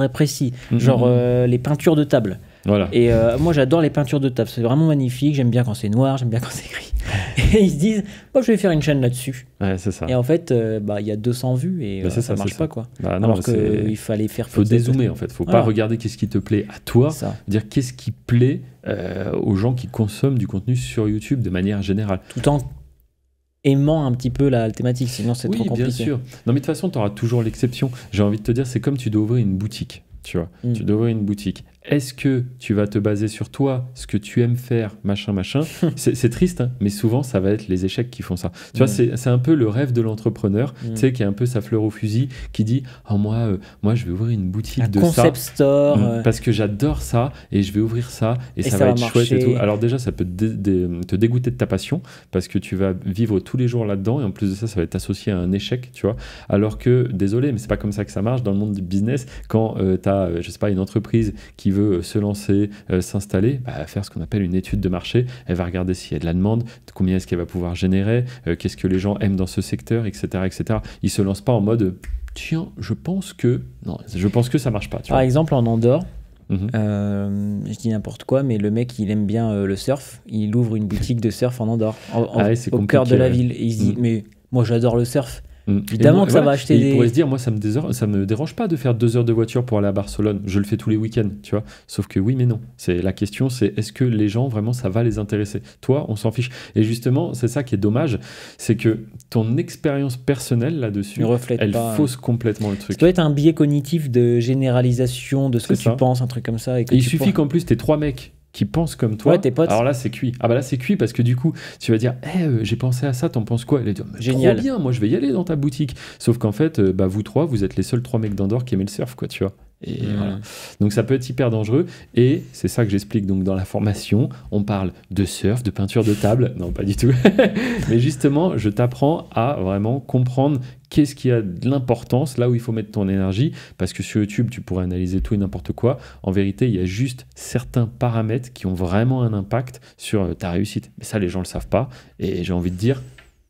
précis. Genre les peintures de table. Voilà. Et moi, j'adore les peintures de table. C'est vraiment magnifique. J'aime bien quand c'est noir, j'aime bien quand c'est gris. Et ils se disent je vais faire une chaîne là-dessus. Ouais, c'est ça. Et en fait, il y a 200 vues et ça marche pas, quoi. Non, alors qu'il fallait faire... Faut dézoomer, en fait. Faut pas regarder qu'est-ce qui te plaît à toi. Dire qu'est-ce qui plaît aux gens qui consomment du contenu sur YouTube de manière générale. Tout en aimant un petit peu la thématique, sinon c'est trop compliqué. Bien sûr. Non, mais de toute façon, tu auras toujours l'exception. J'ai envie de te dire, c'est comme tu dois ouvrir une boutique. Tu vois, tu dois ouvrir une boutique. Est-ce que tu vas te baser sur toi, ce que tu aimes faire, machin c'est triste, hein, mais souvent, ça va être les échecs qui font ça. Tu vois, c'est un peu le rêve de l'entrepreneur, tu sais, qui a un peu sa fleur au fusil, qui dit moi, je vais ouvrir une boutique de ça. Concept store. Parce que j'adore ça, et je vais ouvrir ça, et ça va être chouette et tout. Alors déjà, ça peut te dégoûter de ta passion, parce que tu vas vivre tous les jours là-dedans, et en plus de ça, ça va être associé à un échec, tu vois. Alors que, désolé, mais c'est pas comme ça que ça marche dans le monde du business. Quand tu as, je sais pas, une entreprise qui veut se lancer, s'installer, faire ce qu'on appelle une étude de marché. Elle va regarder s'il y a de la demande, combien est-ce qu'elle va pouvoir générer, qu'est-ce que les gens aiment dans ce secteur, etc. etc. Ils ne se lancent pas en mode tiens, je pense que ça marche pas. Par exemple, en Andorre, je dis n'importe quoi, mais le mec, il aime bien le surf. Il ouvre une boutique de surf en Andorre, au cœur de la ville. Et il se dit mais moi, j'adore le surf. Évidemment que ça va acheter des... Il pourrait se dire, moi, ça me dérange pas de faire 2 heures de voiture pour aller à Barcelone. Je le fais tous les week-ends, tu vois. Sauf que oui, mais non. La question, c'est est-ce que les gens, vraiment, ça va les intéresser? Toi, on s'en fiche. Et justement, c'est ça qui est dommage, c'est que ton expérience personnelle là-dessus, elle fausse complètement le truc. Ça doit être un biais cognitif de généralisation de ce que tu penses, un truc comme ça. Et il suffit qu'en plus, t'aies 3 mecs qui pensent comme toi, tes potes. Alors là c'est cuit. Ah bah là c'est cuit parce que du coup tu vas dire j'ai pensé à ça, t'en penses quoi? Elle va dire génial, trop bien, moi je vais y aller dans ta boutique. Sauf qu'en fait vous 3 vous êtes les seuls 3 mecs d'Andorre qui aimaient le surf, quoi, tu vois. Et voilà. Donc ça peut être hyper dangereux et c'est ça que j'explique donc dans la formation. On parle de surf, de peinture de table, non pas du tout, mais justement je t'apprends à vraiment comprendre qu'est-ce qui a de l'importance, là où il faut mettre ton énergie, parce que sur YouTube tu pourrais analyser tout et n'importe quoi. En vérité il y a juste certains paramètres qui ont vraiment un impact sur ta réussite, mais ça les gens le savent pas et j'ai envie de dire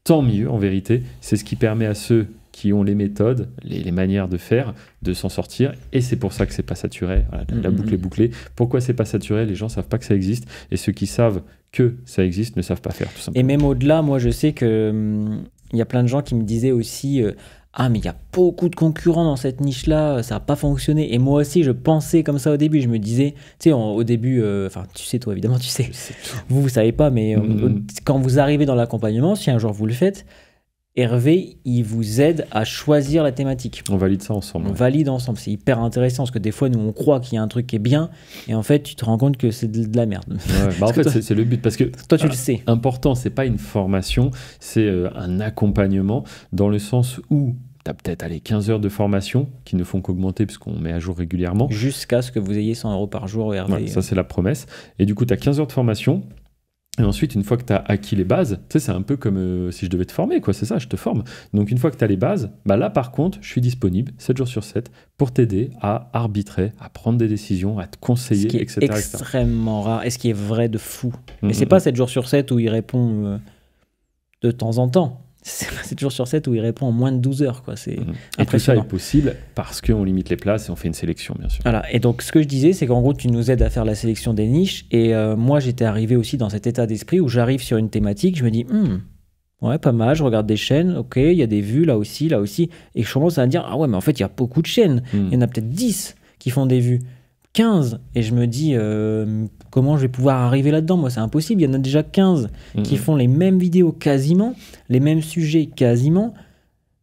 tant mieux. En vérité c'est ce qui permet à ceux qui ont les méthodes, les manières de faire, de s'en sortir. Et c'est pour ça que c'est pas saturé. Voilà, la boucle est bouclée. Pourquoi c'est pas saturé? Les gens savent pas que ça existe. Et ceux qui savent que ça existe ne savent pas faire, tout simplement. Et même au-delà, moi, je sais que y a plein de gens qui me disaient aussi ah, mais il y a beaucoup de concurrents dans cette niche-là, ça n'a pas fonctionné. Et moi aussi, je pensais comme ça au début. Je me disais, tu sais, au début, enfin, tu sais, toi, évidemment, tu sais. Vous savez pas, mais quand vous arrivez dans l'accompagnement, si un jour vous le faites, Hervé, il vous aide à choisir la thématique. On valide ça ensemble. On valide ensemble. C'est hyper intéressant parce que des fois, nous, on croit qu'il y a un truc qui est bien et en fait, tu te rends compte que c'est de la merde. Ouais, bah en fait, c'est le but parce que toi, tu le sais. Important, c'est pas une formation, c'est un accompagnement dans le sens où tu as peut-être 15 heures de formation qui ne font qu'augmenter puisqu'on met à jour régulièrement. Jusqu'à ce que vous ayez 100 € par jour, Hervé. Ouais, ça, c'est la promesse. Et du coup, tu as 15 heures de formation. Et ensuite, une fois que tu as acquis les bases, tu sais, c'est un peu comme si je devais te former, quoi, c'est ça, je te forme. Donc, une fois que tu as les bases, bah là, par contre, je suis disponible 7 jours sur 7 pour t'aider à arbitrer, à prendre des décisions, à te conseiller, etc. Ce qui est extrêmement rare et ce qui est vrai de fou. Mais c'est pas 7 jours sur 7 où il répond de temps en temps. C'est 7 jours sur 7 où il répond en moins de 12 heures. Quoi. C'est et tout ça est possible parce qu'on limite les places et on fait une sélection, bien sûr. Voilà. Et donc, ce que je disais, c'est qu'en gros, tu nous aides à faire la sélection des niches. Et moi, j'étais arrivé aussi dans cet état d'esprit où j'arrive sur une thématique, je me dis, ouais, pas mal, je regarde des chaînes, ok, il y a des vues là aussi. Et je commence à me dire, ah ouais, mais en fait, il y a beaucoup de chaînes. Il y en a peut-être 10 qui font des vues. 15, et je me dis comment je vais pouvoir arriver là-dedans? Moi, c'est impossible. Il y en a déjà 15 qui font les mêmes vidéos quasiment, les mêmes sujets quasiment.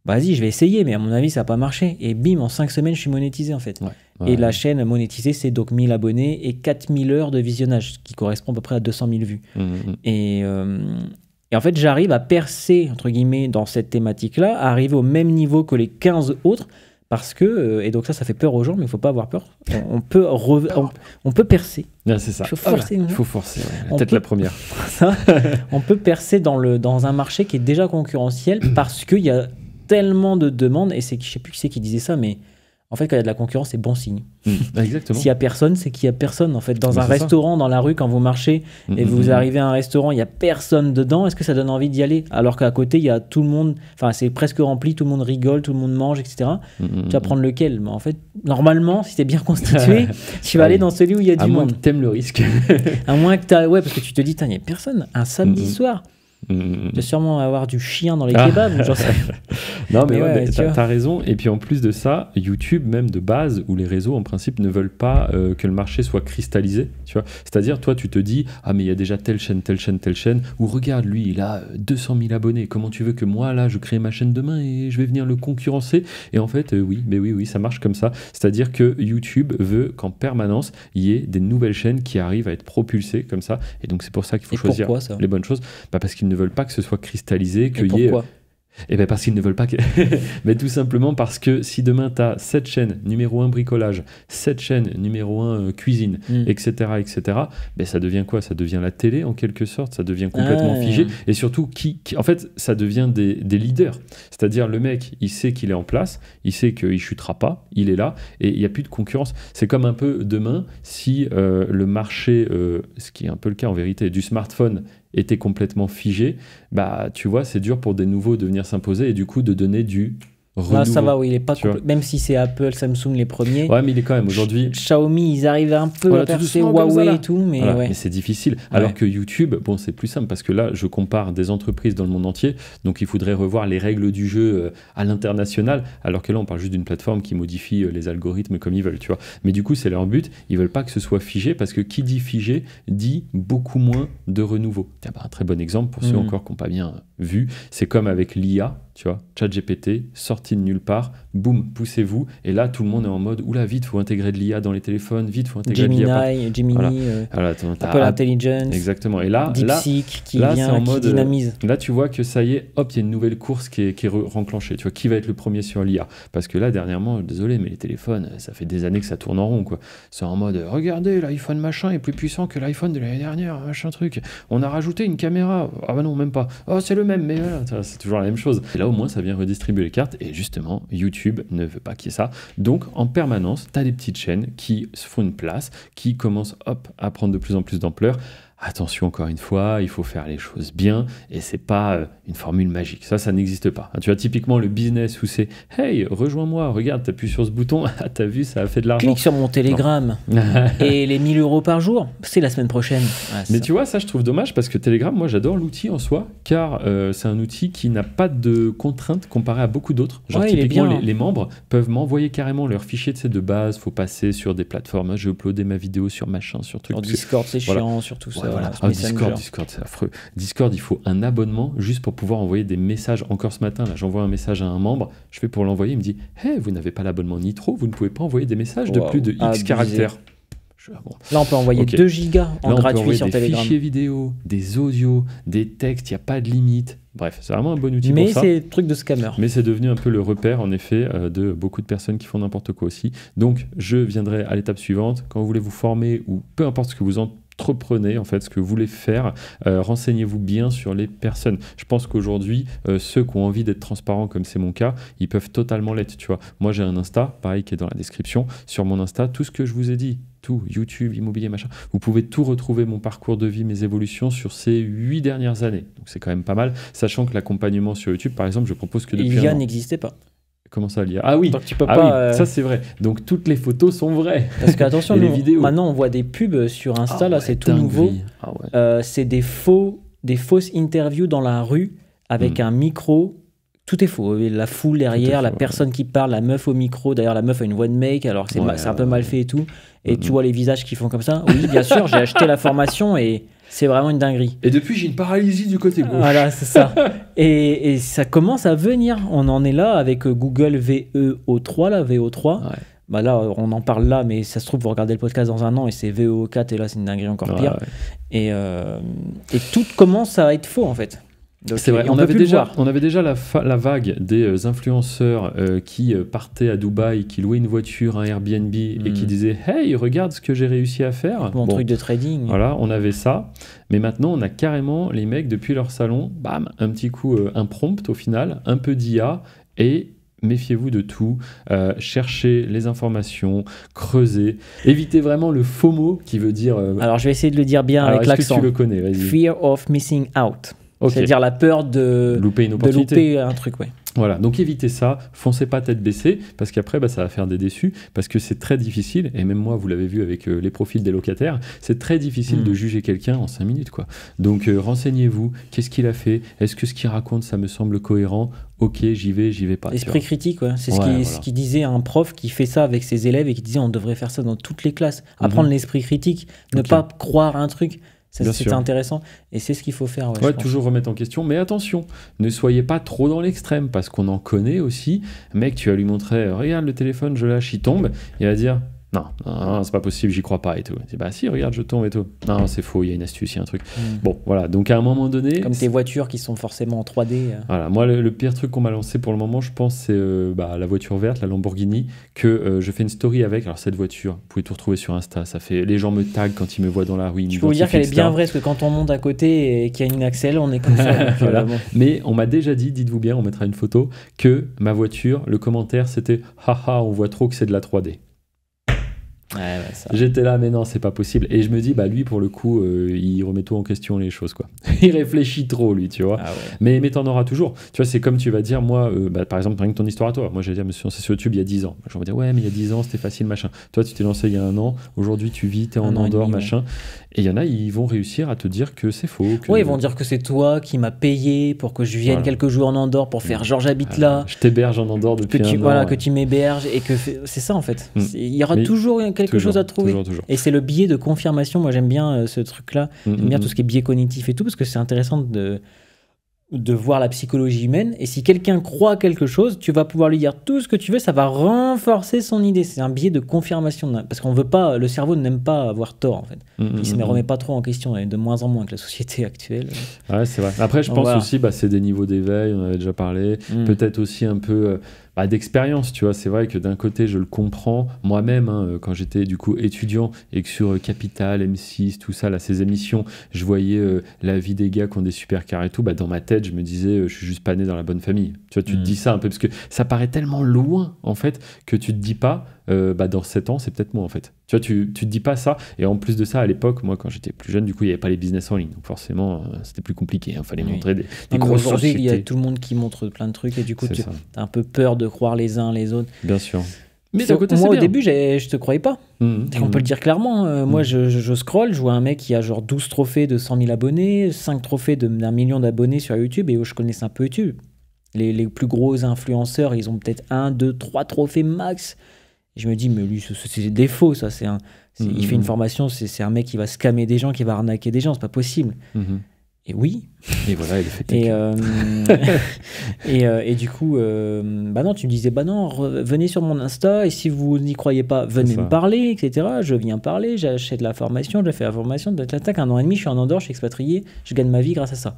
Vas-y, je vais essayer, mais à mon avis, ça n'a pas marché. Et bim, en 5 semaines, je suis monétisé en fait. Et la chaîne monétisée, c'est donc 1000 abonnés et 4000 heures de visionnage, ce qui correspond à peu près à 200 000 vues. Et en fait, j'arrive à percer, entre guillemets, dans cette thématique-là, à arriver au même niveau que les 15 autres. Parce que, et donc ça fait peur aux gens, mais il ne faut pas avoir peur. On peut percer. C'est ça. Il faut forcer. Peut-être la première. On peut percer dans un marché qui est déjà concurrentiel parce qu'il y a tellement de demandes. Et je ne sais plus qui c'est qui disait ça, mais en fait, quand il y a de la concurrence, c'est bon signe. Exactement. S'il n'y a personne, c'est qu'il n'y a personne. En fait, dans un restaurant, dans la rue, quand vous marchez et vous arrivez à un restaurant, il n'y a personne dedans, est-ce que ça donne envie d'y aller? Alors qu'à côté, il y a tout le monde, enfin, c'est presque rempli, tout le monde rigole, tout le monde mange, etc. Tu vas prendre lequel? Mais en fait, normalement, si tu es bien constitué, tu vas aller dans celui où il y a du monde. À moins que tu aimes le risque. À moins que tu aies... Ouais, parce que tu te dis, il n'y a personne. Un samedi soir. Tu vas sûrement avoir du chien dans les kebabs. Non, mais t'as raison. Et puis en plus de ça, YouTube, même de base, où les réseaux, en principe, ne veulent pas que le marché soit cristallisé. Tu vois, c'est-à-dire, toi, tu te dis, ah, mais il y a déjà telle chaîne, ou regarde, lui, il a 200 000 abonnés. Comment tu veux que moi, là, je crée ma chaîne demain et je vais venir le concurrencer? Et en fait, oui, ça marche comme ça. C'est-à-dire que YouTube veut qu'en permanence, il y ait des nouvelles chaînes qui arrivent à être propulsées comme ça. Et donc, c'est pour ça qu'il faut choisir les bonnes choses. Parce qu'ils ne veulent pas que ce soit cristallisé, qu'il y ait... Eh bien parce qu'ils ne veulent pas que... Mais tout simplement parce que si demain tu as 7 chaînes, numéro 1 bricolage, 7 chaînes, numéro 1 cuisine, etc., ben ça devient quoi? Ça devient la télé en quelque sorte, ça devient complètement figé. Et surtout, en fait, ça devient des leaders. C'est-à-dire le mec, il sait qu'il est en place, il sait qu'il ne chutera pas, il est là, et il n'y a plus de concurrence. C'est comme un peu demain, si le marché, ce qui est un peu le cas en vérité, du smartphone était complètement figé, bah tu vois, c'est dur pour des nouveaux de venir s'imposer et du coup de donner du renouveau. Là, ça va, oui, il est pas même si c'est Apple, Samsung les premiers. Ouais, mais il est quand même aujourd'hui. Xiaomi, ils arrivent un peu à percer Huawei et tout, mais mais c'est difficile. Alors que YouTube, bon, c'est plus simple parce que là, je compare des entreprises dans le monde entier, donc il faudrait revoir les règles du jeu à l'international, alors que là, on parle juste d'une plateforme qui modifie les algorithmes comme ils veulent, tu vois. Mais du coup, c'est leur but. Ils veulent pas que ce soit figé parce que qui dit figé dit beaucoup moins de renouveau. Un très bon exemple pour ceux encore qui n'ont pas bien vu, c'est comme avec l'IA, tu vois, ChatGPT, sorti de nulle part, boum, poussez-vous, et là tout le monde est en mode, oula, vite, faut intégrer de l'IA dans les téléphones, vite, faut intégrer de l'IA. Gemini, Apple Intelligence, exactement. Et là, DeepSeek qui vient, qui dynamise. Là, tu vois que ça y est, hop, il y a une nouvelle course qui est renclenchée. Tu vois, qui va être le premier sur l'IA? Parce que là, dernièrement, désolé, mais les téléphones, ça fait des années que ça tourne en rond, quoi. C'est en mode, regardez, l'iPhone machin est plus puissant que l'iPhone de l'année dernière, machin truc. On a rajouté une caméra. Ah bah non, même pas. Oh, c'est le même, mais voilà, c'est toujours la même chose. Et là, au moins, ça vient redistribuer les cartes. Et justement, YouTube ne veut pas qu'il y ait ça. Donc, en permanence, tu as des petites chaînes qui se font une place, qui commencent, hop, à prendre de plus en plus d'ampleur. Attention, encore une fois, il faut faire les choses bien et c'est pas une formule magique. Ça n'existe pas. Tu vois, typiquement le business où c'est « Hey, rejoins-moi, regarde, t'appuies sur ce bouton, t'as vu, ça a fait de l'argent. » Clique sur mon Telegram. Et les 1000 € par jour, c'est la semaine prochaine. Mais tu vois, ça, je trouve dommage parce que Telegram, moi, j'adore l'outil en soi, car c'est un outil qui n'a pas de contraintes comparé à beaucoup d'autres. Genre, typiquement, les membres peuvent m'envoyer carrément leurs fichiers de base. Faut passer sur des plateformes. J'ai uploadé ma vidéo sur machin, sur truc. Sur Discord, c'est chiant, sur tout ça. Voilà. Discord, c'est affreux. Discord, il faut un abonnement juste pour pouvoir envoyer des messages. Encore ce matin, là, j'envoie un message à un membre, je fais pour l'envoyer, il me dit « Hey, vous n'avez pas l'abonnement Nitro, vous ne pouvez pas envoyer des messages de plus de X caractères. » Là, on peut envoyer 2 gigas en gratuit sur Telegram. Des fichiers vidéo, des audios, des textes, il n'y a pas de limite. Bref, c'est vraiment un bon outil pour ça. Mais c'est truc de scammer. Mais c'est devenu un peu le repère, en effet, de beaucoup de personnes qui font n'importe quoi aussi. Donc, je viendrai à l'étape suivante. Quand vous voulez vous former ou peu importe ce que vous entreprenez, en fait, ce que vous voulez faire, renseignez-vous bien sur les personnes. Je pense qu'aujourd'hui, ceux qui ont envie d'être transparents, comme c'est mon cas, ils peuvent totalement l'être, tu vois. Moi, j'ai un Insta, pareil, qui est dans la description. Sur mon Insta, tout ce que je vous ai dit, tout, YouTube, immobilier, machin, vous pouvez tout retrouver, mon parcours de vie, mes évolutions sur ces 8 dernières années. Donc, c'est quand même pas mal, sachant que l'accompagnement sur YouTube, par exemple, je propose que depuis l'IA n'existait pas. Comment ça, l'IA? Ah oui, donc tu peux pas, oui, ça c'est vrai. Donc toutes les photos sont vraies. Parce qu'attention, les vidéos. Maintenant on voit des pubs sur Insta, là c'est tout nouveau. C'est des fausses interviews dans la rue avec un micro. Tout est faux. La foule derrière, la personne qui parle, la meuf au micro. D'ailleurs, la meuf a une voix de mec, alors c'est un peu mal fait et tout. Et tu vois les visages qui font comme ça. Oui, bien sûr, j'ai acheté la formation et c'est vraiment une dinguerie. Et depuis, j'ai une paralysie du côté gauche. Voilà, c'est ça. et ça commence à venir. On en est là avec Google VEO3, là, VO3. Ouais. Bah là, on en parle là, mais ça se trouve, vous regardez le podcast dans un an et c'est VEO4 et là, c'est une dinguerie encore pire. Ouais. Et tout commence à être faux, en fait. C'est vrai, on avait déjà la vague des influenceurs qui partaient à Dubaï, qui louaient une voiture, un Airbnb et qui disaient « Hey, regarde ce que j'ai réussi à faire !» Mon truc de trading. Voilà, on avait ça. Mais maintenant, on a carrément les mecs, depuis leur salon, bam, un petit coup, un prompt au final, un peu d'IA et... Méfiez-vous de tout, cherchez les informations, creusez, évitez vraiment le FOMO qui veut dire... Alors, je vais essayer de le dire bien avec l'accent. Est-ce que tu le connais? Vas-y. Fear of missing out. Okay. C'est-à-dire la peur de louper une opportunité. De louper un truc, ouais. Voilà, donc évitez ça, foncez pas tête baissée, parce qu'après, ça va faire des déçus, parce que c'est très difficile, et même moi, vous l'avez vu avec les profils des locataires, c'est très difficile de juger quelqu'un en 5 minutes, quoi. Donc renseignez-vous, qu'est-ce qu'il a fait? Est-ce que ce qu'il raconte, ça me semble cohérent? Ok, j'y vais pas. Esprit critique, ouais. C'est ce qu'il disait un prof qui fait ça avec ses élèves et qui disait on devrait faire ça dans toutes les classes. Apprendre l'esprit critique, ne pas croire à un truc. C'est intéressant et c'est ce qu'il faut faire. Ouais, toujours remettre en question, mais attention, ne soyez pas trop dans l'extrême parce qu'on en connaît aussi. Mec, tu vas lui montrer, regarde le téléphone, je lâche, il tombe, il va dire non, c'est pas possible, j'y crois pas et tout. Bah si, regarde, je tombe et tout. Non, c'est faux, il y a une astuce, il y a un truc. Bon, voilà, donc à un moment donné... Comme tes voitures qui sont forcément en 3D. Voilà, moi, le pire truc qu'on m'a lancé pour le moment, je pense, c'est la voiture verte, la Lamborghini, que je fais une story avec. Alors cette voiture, vous pouvez tout retrouver sur Insta, ça fait... Les gens me taguent quand ils me voient dans la rue. Je peux vous dire qu'elle est bien vraie, parce que quand on monte à côté et qu'il y a une axelle, on est comme ça. Donc, voilà. Mais on m'a déjà dit, dites-vous bien, on mettra une photo, que ma voiture, le commentaire, c'était « Haha, on voit trop que c'est de la 3D ». J'étais là, mais non, c'est pas possible. Et je me dis, bah lui, pour le coup, il remet tout en question les choses, quoi. Il réfléchit trop, lui, tu vois. Mais t'en auras toujours. Tu vois, c'est comme tu vas dire, moi, par exemple, rien que ton histoire à toi. Moi, j'allais dire, je me suis lancé sur YouTube il y a 10 ans. Je vais dire, ouais, mais il y a 10 ans, c'était facile, machin. Toi, tu t'es lancé il y a 1 an. Aujourd'hui, tu vis, t'es en Andorre, machin. Ouais. Et il y en a, ils vont réussir à te dire que c'est faux. Oui, ils vont dire que c'est toi qui m'as payé pour que je vienne quelques jours en Andorre pour faire genre j'habite là. Je t'héberge en Andorre depuis un an. Voilà, que tu m'héberges et que c'est ça en fait. Il y aura toujours quelque chose à trouver. Toujours. Et c'est le biais de confirmation. Moi, j'aime bien ce truc-là. J'aime bien tout ce qui est biais cognitif et tout parce que c'est intéressant de voir la psychologie humaine. Et si quelqu'un croit quelque chose, tu vas pouvoir lui dire tout ce que tu veux, ça va renforcer son idée. C'est un biais de confirmation. Parce qu'on veut pas, le cerveau n'aime pas avoir tort, en fait. Il se remet pas trop en question, et de moins en moins avec la société actuelle. Ouais, c'est vrai. Après, je pense aussi, c'est des niveaux d'éveil, on en avait déjà parlé. Peut-être aussi un peu d'expérience, tu vois. C'est vrai que d'un côté, je le comprends moi-même, quand j'étais du coup étudiant et que sur Capital, M6, tout ça, là, ces émissions, je voyais la vie des gars qui ont des supercars et tout. Dans ma tête, je me disais, je suis juste pas né dans la bonne famille. Tu vois, tu te dis ça un peu parce que ça paraît tellement loin, en fait, que tu te dis pas, dans 7 ans, c'est peut-être moi, en fait. Tu vois, tu te dis pas ça. Et en plus de ça, à l'époque, moi, quand j'étais plus jeune, du coup, il n'y avait pas les business en ligne. Donc forcément, c'était plus compliqué. Il fallait montrer des grosses sociétés. Aujourd'hui, il y a tout le monde qui montre plein de trucs et du coup, tu as un peu peur de croire les uns les autres. Bien sûr. Mais moi, au début, je te croyais pas. On peut le dire clairement. Moi, je scroll, je vois un mec qui a genre 12 trophées de 100 000 abonnés, 5 trophées d'1 million d'abonnés sur YouTube, et je connaissais un peu YouTube. Les plus gros influenceurs, ils ont peut-être 1, 2, 3 trophées max. Et je me dis, mais lui, c'est des faux, ça. Il fait une formation, c'est un mec qui va scammer des gens, qui va arnaquer des gens, c'est pas possible. Et oui. Et voilà, il est fait. Et du coup, non, tu me disais, non, venez sur mon Insta, et si vous n'y croyez pas, venez me parler, etc. Je viens parler, j'achète la formation, je fais la formation, de l'attaque, 1 an et demi, je suis en Andorre, je suis expatrié, je gagne ma vie grâce à ça.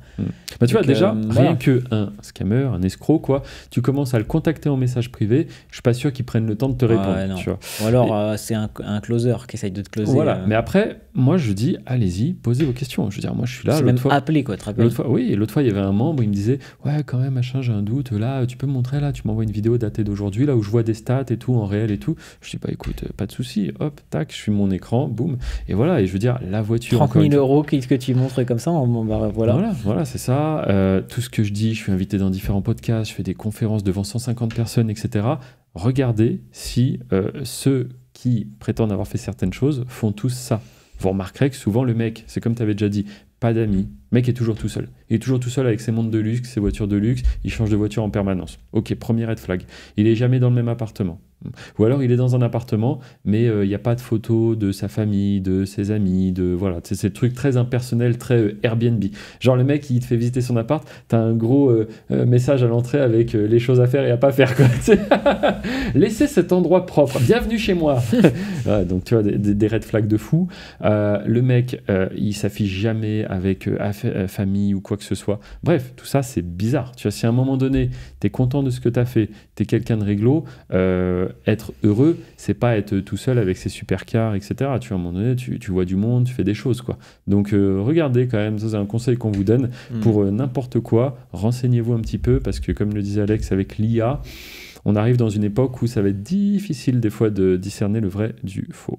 Tu vois, déjà, rien qu'un scammer, un escroc, quoi, tu commences à le contacter en message privé, je suis pas sûr qu'il prenne le temps de te répondre. Tu vois. Ou alors, c'est un closer qui essaye de te closer. Voilà, mais après, moi, je dis, allez-y, posez vos questions. Je veux dire, moi, je suis là. C'est même appelé, quoi, te rappelles. L'autre fois, il y avait un membre, il me disait, ouais, quand même, machin, j'ai un doute, là, tu peux me montrer, là, tu m'envoies une vidéo datée d'aujourd'hui, là, où je vois des stats et tout, en réel et tout. Je dis, écoute, pas de souci, hop, tac, je suis mon écran, boum, et voilà, et je veux dire, la voiture. 30 000 euros, qu'est-ce que tu montres comme ça, voilà, c'est ça. Tout ce que je dis, je suis invité dans différents podcasts, je fais des conférences devant 150 personnes, etc. Regardez si ceux qui prétendent avoir fait certaines choses font tous ça. Vous remarquerez que souvent, le mec, c'est comme tu avais déjà dit, pas d'amis. Le mec est toujours tout seul. Il est toujours tout seul avec ses montres de luxe, ses voitures de luxe. Il change de voiture en permanence. Ok, premier red flag. Il est jamais dans le même appartement. Ou alors il est dans un appartement, mais il n'y a pas de photos de sa famille, de ses amis, voilà. C'est le truc très impersonnel, très Airbnb. Genre le mec, il te fait visiter son appart, t'as un gros message à l'entrée avec les choses à faire et à pas faire, quoi. Laissez cet endroit propre. Bienvenue chez moi. Donc tu vois, des red flags de fou. Le mec, il s'affiche jamais avec famille ou quoi que ce soit. Bref, tout ça, c'est bizarre. Tu vois, si à un moment donné, t'es content de ce que t'as fait, t'es quelqu'un de réglo, être heureux, c'est pas être tout seul avec ses supercars, etc. Tu vois, à un moment donné, tu vois du monde, tu fais des choses, quoi. Donc, regardez quand même, ça c'est un conseil qu'on vous donne pour n'importe quoi. Renseignez-vous un petit peu parce que, comme le disait Alex, avec l'IA, on arrive dans une époque où ça va être difficile des fois de discerner le vrai du faux.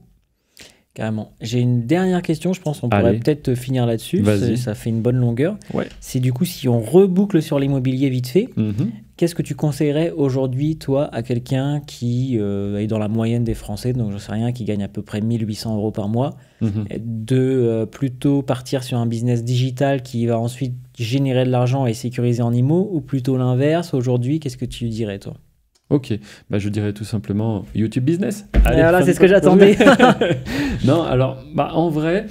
Carrément. J'ai une dernière question, je pense qu'on pourrait peut-être finir là-dessus. Ça fait une bonne longueur. Ouais. C'est du coup, si on reboucle sur l'immobilier vite fait, qu'est-ce que tu conseillerais aujourd'hui, toi, à quelqu'un qui est dans la moyenne des Français, donc je sais rien, qui gagne à peu près 1 800 euros par mois, de plutôt partir sur un business digital qui va ensuite générer de l'argent et sécuriser en IMO, ou plutôt l'inverse aujourd'hui? Qu'est-ce que tu dirais, toi? Ok, je dirais tout simplement YouTube Business. Allez, voilà, c'est ce que j'attendais. Non, alors, en vrai,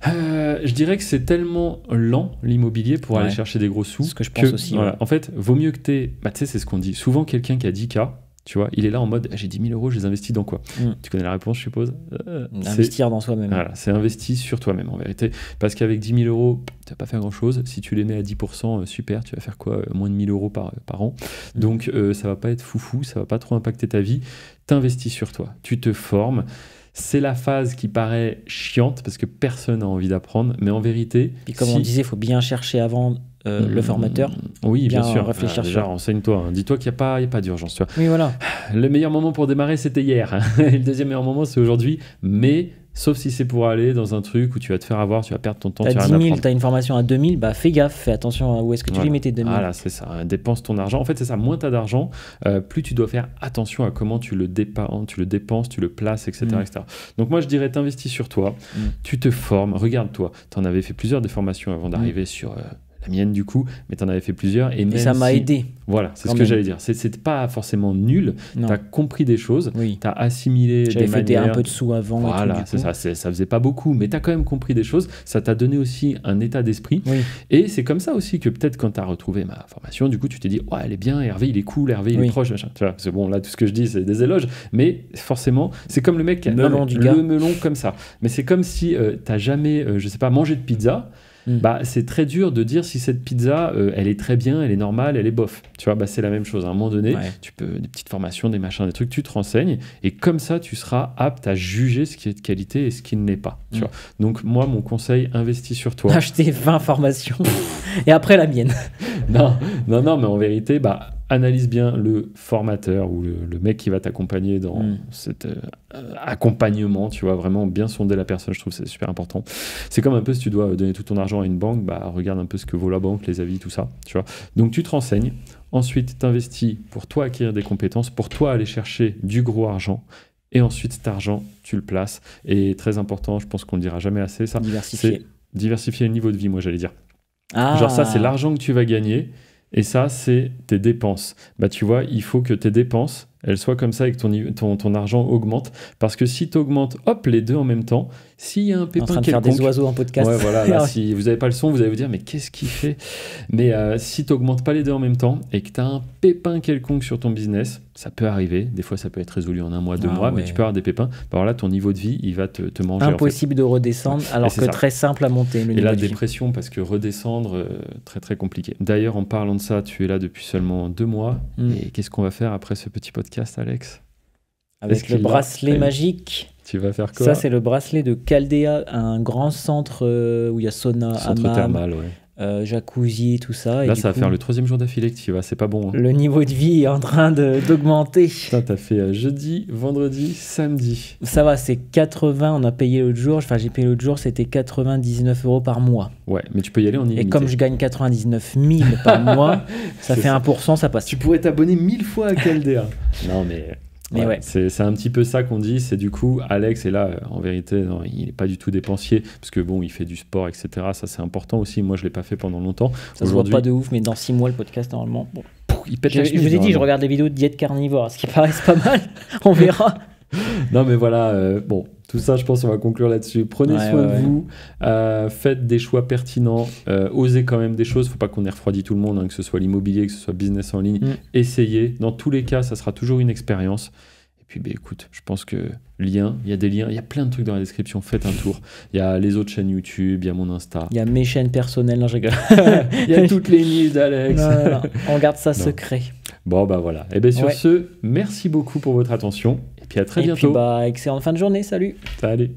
je dirais que c'est tellement lent l'immobilier pour aller chercher des gros sous. C'est ce que je pense aussi. Voilà. En fait, vaut mieux que tu aies. Tu sais, c'est ce qu'on dit. Souvent, quelqu'un qui a 10K, tu vois, il est là en mode j'ai 10 000 euros, je les investis dans quoi? Tu connais la réponse, je suppose. Investir dans soi-même. Voilà, c'est investi sur toi-même en vérité. Parce qu'avec 10 000 euros, tu vas pas faire grand-chose. Si tu les mets à 10%, super, tu vas faire quoi? Moins de 1 000 euros par an. Donc, ça va pas être foufou, ça va pas trop impacter ta vie. T'investis sur toi, tu te formes. C'est la phase qui paraît chiante parce que personne n'a envie d'apprendre, mais en vérité... Puis comme on disait, il faut bien chercher avant le formateur. Oui, bien sûr. Réfléchir déjà, renseigne-toi. Hein. Dis-toi qu'il n'y a pas d'urgence. Tu vois. Oui, voilà. Le meilleur moment pour démarrer, c'était hier. Et le deuxième meilleur moment, c'est aujourd'hui. Mais sauf si c'est pour aller dans un truc où tu vas te faire avoir, tu vas perdre ton temps. Tu as 10 000, tu as une formation à 2 000, bah fais gaffe, fais attention à où est-ce que tu les mettais 2 000. Voilà, c'est ça. Dépense ton argent. En fait, c'est ça. Moins tu as d'argent, plus tu dois faire attention à comment tu le dépenses, tu le places, etc. etc. Donc moi, je dirais, t'investis sur toi, tu te formes, regarde-toi. Tu en avais fait plusieurs des formations avant d'arriver sur... la mienne du coup, mais tu en avais fait plusieurs. Et ça m'a aidé. Voilà, c'est ce que j'allais dire. C'est pas forcément nul, tu as compris des choses, tu as assimilé des manières. J'avais fait un peu de sous avant. Voilà, c'est ça, ça faisait pas beaucoup, mais tu as quand même compris des choses, ça t'a donné aussi un état d'esprit. Et c'est comme ça aussi que peut-être quand tu as retrouvé ma formation, du coup tu t'es dit, ouais, elle est bien, Hervé il est cool, Hervé il est proche, machin. Tu vois, c'est bon, là tout ce que je dis c'est des éloges, mais forcément, c'est comme le mec qui a le melon comme ça. Mais c'est comme si t'as jamais, je sais pas, mangé de pizza. Bah, c'est très dur de dire si cette pizza, elle est très bien, elle est normale, elle est bof. Tu vois, bah, c'est la même chose. À un moment donné, tu peux des petites formations, des machins, des trucs, tu te renseignes et comme ça, tu seras apte à juger ce qui est de qualité et ce qui ne l'est pas. Tu vois. Donc, moi, mon conseil, investis sur toi. Acheter 20 formations et après la mienne. non, mais en vérité, bah, analyse bien le formateur ou le mec qui va t'accompagner dans cet accompagnement, tu vois, vraiment bien sonder la personne, je trouve que c'est super important. C'est comme un peu si tu dois donner tout ton argent à une banque, bah regarde un peu ce que vaut la banque, les avis, tout ça, tu vois. Donc tu te renseignes, ensuite t'investis pour toi acquérir des compétences, pour toi aller chercher du gros argent, et ensuite cet argent, tu le places. Et très important, je pense qu'on ne le dira jamais assez, ça, c'est diversifier le niveau de vie, moi j'allais dire. Genre ça, c'est l'argent que tu vas gagner. Et ça, c'est tes dépenses. Bah, tu vois, il faut que tes dépenses, elles soient comme ça et que ton argent augmente. Parce que si tu augmentes, hop, les deux en même temps, s'il y a un pépin quelconque... En train de faire des oiseaux en podcast. Ouais, voilà, là, si vous n'avez pas le son, vous allez vous dire, mais qu'est-ce qu'il fait? Mais si tu n'augmentes pas les deux en même temps et que tu as un pépin quelconque sur ton business, ça peut arriver. Des fois, ça peut être résolu en 1 mois, 2 mois, mais tu peux avoir des pépins. Alors là, ton niveau de vie, il va te manger. Impossible de redescendre, alors que très simple à monter. Et la dépression, parce que redescendre, très très compliqué. D'ailleurs, en parlant de ça, tu es là depuis seulement 2 mois. Et qu'est-ce qu'on va faire après ce petit podcast, Alex? Avec le bracelet magique. Tu vas faire quoi? Ça, c'est le bracelet de Caldea, un grand centre où il y a sauna, centre thermal, jacuzzi, tout ça. Là, ça va faire le 3e jour d'affilée que tu y vas, c'est pas bon. Hein. Le niveau de vie est en train d'augmenter. Putain, t'as fait jeudi, vendredi, samedi. Ça va, c'est 80, on a payé l'autre jour, enfin j'ai payé l'autre jour, c'était 99 € par mois. Ouais, mais tu peux y aller en illimité. Et comme je gagne 99 000 par mois, ça fait 1%, ça passe. Tu pourrais t'abonner 1000 fois à Caldea. Non, mais... Ouais. C'est un petit peu ça qu'on dit, c'est du coup Alex est là, en vérité non, il n'est pas du tout dépensier parce que bon il fait du sport etc, ça c'est important aussi, moi je l'ai pas fait pendant longtemps. Ça se voit pas de ouf mais dans 6 mois le podcast normalement bon. Il pète la chemise, je vous ai dit je regarde des vidéos de diète carnivore, ce qui paraît pas mal, on verra. Non mais voilà, bon tout ça je pense on va conclure là-dessus, prenez soin de vous, faites des choix pertinents, osez quand même des choses, faut pas qu'on ait refroidi tout le monde, hein, que ce soit l'immobilier, que ce soit business en ligne, essayez, dans tous les cas ça sera toujours une expérience. Et puis bah, écoute, je pense que il y a des liens, il y a plein de trucs dans la description, faites un tour, il y a les autres chaînes YouTube, il y a mon Insta. Il y a mes chaînes personnelles, non je rigole. Il y a toutes les news d'Alex. Non, on garde ça secret. Bon bah voilà, et bien sur ce, merci beaucoup pour votre attention. Et puis à très bientôt. Et puis bah excellente fin de journée, salut. Salut.